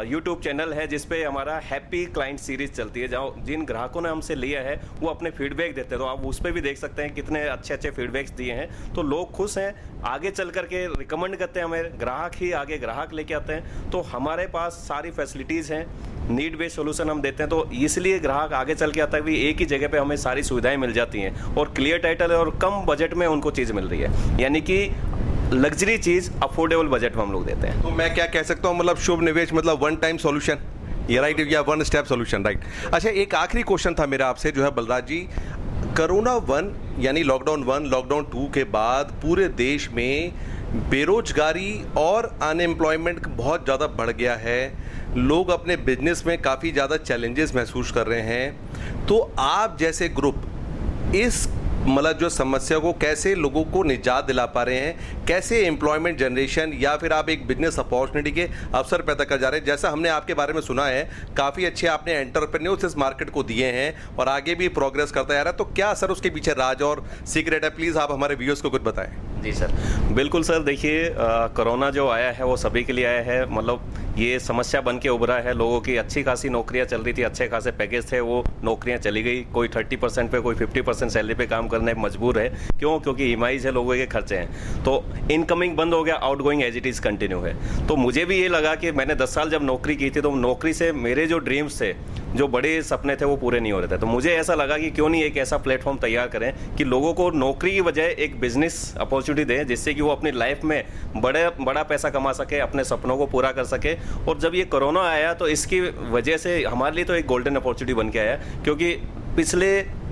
यूट्यूब चैनल है जिसपे हमारा हैप्पी क्लाइंट सीरीज चलती है, जहाँ जिन ग्राहकों ने हमसे लिया है वो अपने फीडबैक देते हैं। तो आप उस पर भी देख सकते हैं कितने अच्छे अच्छे फीडबैक्स दिए हैं। तो लोग खुश हैं, आगे चल करके रिकमेंड करते हैं हमें, ग्राहक ही आगे ग्राहक लेके आते हैं। तो हमारे पास सारी फैसिलिटीज़ हैं, नीड बेस्ड सॉल्यूशन हम देते हैं। तो इसलिए ग्राहक आगे चल के आता है कि एक ही जगह पे हमें सारी सुविधाएं मिल जाती हैं और क्लियर टाइटल है और कम बजट में उनको चीज़ मिल रही है। यानी कि लग्जरी चीज़ अफोर्डेबल बजट में हम लोग देते हैं। तो मैं क्या कह सकता हूँ, मतलब शुभ निवेश मतलब वन टाइम सॉल्यूशन, ये राइट, या वन स्टेप सॉल्यूशन, राइट। अच्छा, एक आखिरी क्वेश्चन था मेरा आपसे जो है बलराज जी, कोरोना 1 यानी लॉकडाउन 1, लॉकडाउन 2 के बाद पूरे देश में बेरोजगारी और अनएम्प्लॉयमेंट बहुत ज़्यादा बढ़ गया है। लोग अपने बिजनेस में काफ़ी ज़्यादा चैलेंजेस महसूस कर रहे हैं। तो आप जैसे ग्रुप इस मतलब जो समस्या को कैसे लोगों को निजात दिला पा रहे हैं, कैसे एम्प्लॉयमेंट जनरेशन या फिर आप एक बिजनेस अपॉर्चुनिटी के अवसर पैदा कर जा रहे हैं? जैसा हमने आपके बारे में सुना है, काफ़ी अच्छे आपने एंटरप्रेन्योर्स इस मार्केट को दिए हैं और आगे भी प्रोग्रेस करता जा रहा है। तो क्या सर उसके पीछे राज और सीक्रेट है? प्लीज़ आप हमारे व्यूअर्स को कुछ बताएं। जी सर, बिल्कुल सर। देखिए, कोरोना जो आया है वो सभी के लिए आया है। मतलब ये समस्या बन के उभरा है। लोगों की अच्छी खासी नौकरियां चल रही थी, अच्छे खासे पैकेज थे, वो नौकरियां चली गई। कोई 30% पे, कोई 50% सैलरी पे काम करने मजबूर है। क्यों? क्योंकि ईएमआईज है, लोगों के खर्चे हैं। तो इनकमिंग बंद हो गया, outgoing edge it is continue है। तो मुझे भी ये लगा कि मैंने 10 साल जब नौकरी की थी तो नौकरी से मेरे जो ड्रीम्स थे, जो बड़े सपने थे, वो पूरे नहीं हो रहे थे। तो मुझे ऐसा लगा कि क्यों नहीं एक ऐसा प्लेटफॉर्म तैयार करें कि लोगों को नौकरी की बजाय एक बिजनेस अपॉर्चुनिटी दें, जिससे कि वो अपनी लाइफ में बड़ा पैसा कमा सके, अपने सपनों को पूरा कर सके। और जब ये कोरोना आया तो इसकी वजह से हमारे लिए तो एक गोल्डन अपॉर्चुनिटी बन के आया, क्योंकि पिछले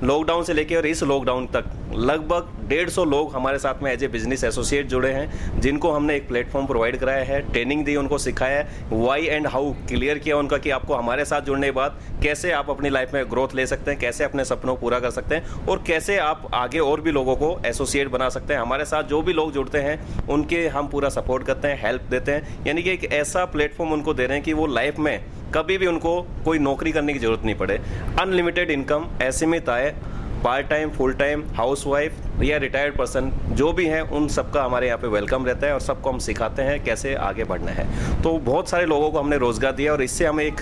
लॉकडाउन से लेकर और इस लॉकडाउन तक लगभग 150 लोग हमारे साथ में एज ए बिजनेस एसोसिएट जुड़े हैं, जिनको हमने एक प्लेटफॉर्म प्रोवाइड कराया है, ट्रेनिंग दी, उनको सिखाया है, वाई एंड हाउ क्लियर किया उनका कि आपको हमारे साथ जुड़ने के बाद कैसे आप अपनी लाइफ में ग्रोथ ले सकते हैं, कैसे अपने सपनों को पूरा कर सकते हैं और कैसे आप आगे और भी लोगों को एसोसिएट बना सकते हैं। हमारे साथ जो भी लोग जुड़ते हैं उनके हम पूरा सपोर्ट करते हैं, हेल्प देते हैं। यानी कि एक ऐसा प्लेटफॉर्म उनको दे रहे हैं कि वो लाइफ में कभी भी उनको कोई नौकरी करने की जरूरत नहीं पड़े। अनलिमिटेड इनकम, असीमित आय, part time, full time, housewife या रिटायर्ड पर्सन जो भी हैं, उन सबका हमारे यहाँ पे वेलकम रहता है और सबको हम सिखाते हैं कैसे आगे बढ़ना है। तो बहुत सारे लोगों को हमने रोज़गार दिया और इससे हमें एक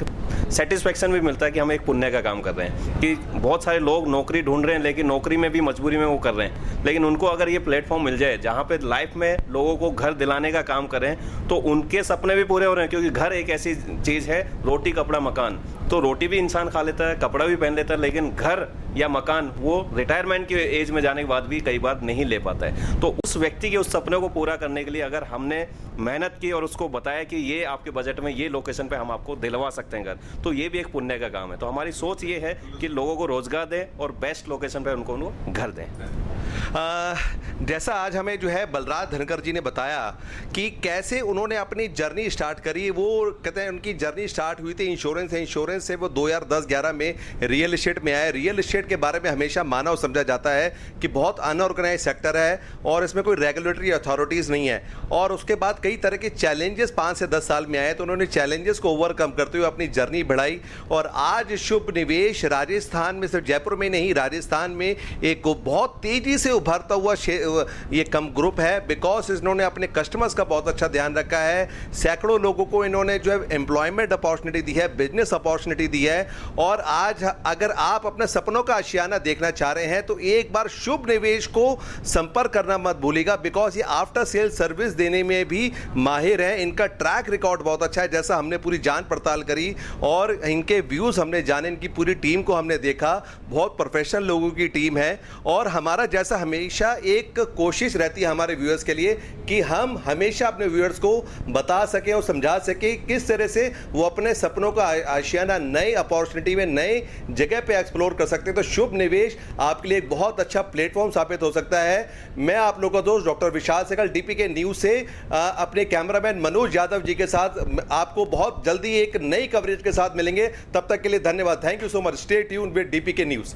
सेटिस्फेक्शन भी मिलता है कि हम एक पुण्य का काम कर रहे हैं। कि बहुत सारे लोग नौकरी ढूंढ रहे हैं, लेकिन नौकरी में भी मजबूरी में वो कर रहे हैं, लेकिन उनको अगर ये प्लेटफॉर्म मिल जाए जहाँ पे लाइफ में लोगों को घर दिलाने का काम करें, तो उनके सपने भी पूरे हो रहे हैं। क्योंकि घर एक ऐसी चीज़ है, रोटी कपड़ा मकान, तो रोटी भी इंसान खा लेता है, कपड़ा भी पहन लेता है, लेकिन घर या मकान वो रिटायरमेंट की एज में जाने के बाद भी कई बार नहीं ले पाता है। तो उस व्यक्ति के उस सपने को पूरा करने के लिए अगर हमने मेहनत की और उसको बताया कि ये आपके बजट में ये लोकेशन पे हम आपको दिलवा सकते हैं घर, तो ये भी एक पुण्य का काम है। तो हमारी सोच ये है कि लोगों को रोजगार दें और बेस्ट लोकेशन पे उनको घर दें। जैसा आज हमें जो है बलराज धनकर जी ने बताया कि कैसे उन्होंने अपनी जर्नी स्टार्ट करी। वो कहते हैं उनकी जर्नी स्टार्ट हुई थी इंश्योरेंस से वो 2010-11 में रियल एस्टेट में आए। रियल एस्टेट के बारे में हमेशा माना और समझा जाता है कि बहुत अनऑर्गेनाइज सेक्टर है और इसमें कोई रेगुलेटरी अथॉरिटीज़ नहीं है। और उसके बाद कई तरह के चैलेंजेस 5 से 10 साल में आए, तो उन्होंने चैलेंजेस को ओवरकम करते हुए अपनी जर्नी बढ़ाई। और आज शुभ निवेश राजस्थान में, सिर्फ जयपुर में नहीं, राजस्थान में एक बहुत तेज़ी से उभरता हुआ ये कम ग्रुप है, बिकॉज इन्होंने अपने कस्टमर्स का बहुत अच्छा ध्यान रखा है। सैकड़ों लोगों को इन्होंने जो है एम्प्लॉयमेंट अपॉर्चुनिटी दी है, बिजनेस अपॉर्चुनिटी दी है। और आज अगर आप अपने सपनों का आशियाना देखना चाह रहे हैं तो एक बार शुभ निवेश निवेश को संपर्क करना मत भूलिएगा, बिकॉज ये आफ्टर सेल सर्विस देने में भी माहिर हैं। इनका ट्रैक रिकॉर्ड बहुत अच्छा है, जैसा हमने पूरी जांच पड़ताल करी और इनके व्यूज़ हमने जाने, इनकी पूरी टीम को हमने देखा, बहुत प्रोफेशनल लोगों की टीम है। और हमारा जैसा हमेशा एक कोशिश रहती है हमारे व्यूअर्स के लिए कि हम हमेशा अपने व्यूअर्स को बता सकें और समझा सकें किस तरह से वो अपने सपनों का आशियाना नई अपॉर्चुनिटी में नए जगह पे एक्सप्लोर कर सकते हैं। तो शुभ निवेश आपके लिए एक बहुत अच्छा प्लेटफॉर्म साबित हो सकता है। मैं आप लोगों का दोस्त डॉक्टर विशाल सहगल डीपीके न्यूज़ से अपने कैमरामैन मनोज यादव जी के साथ आपको बहुत जल्दी एक नई कवरेज के साथ मिलेंगे। तब तक के लिए धन्यवाद। Thank you so much. Stay tuned with DPK news.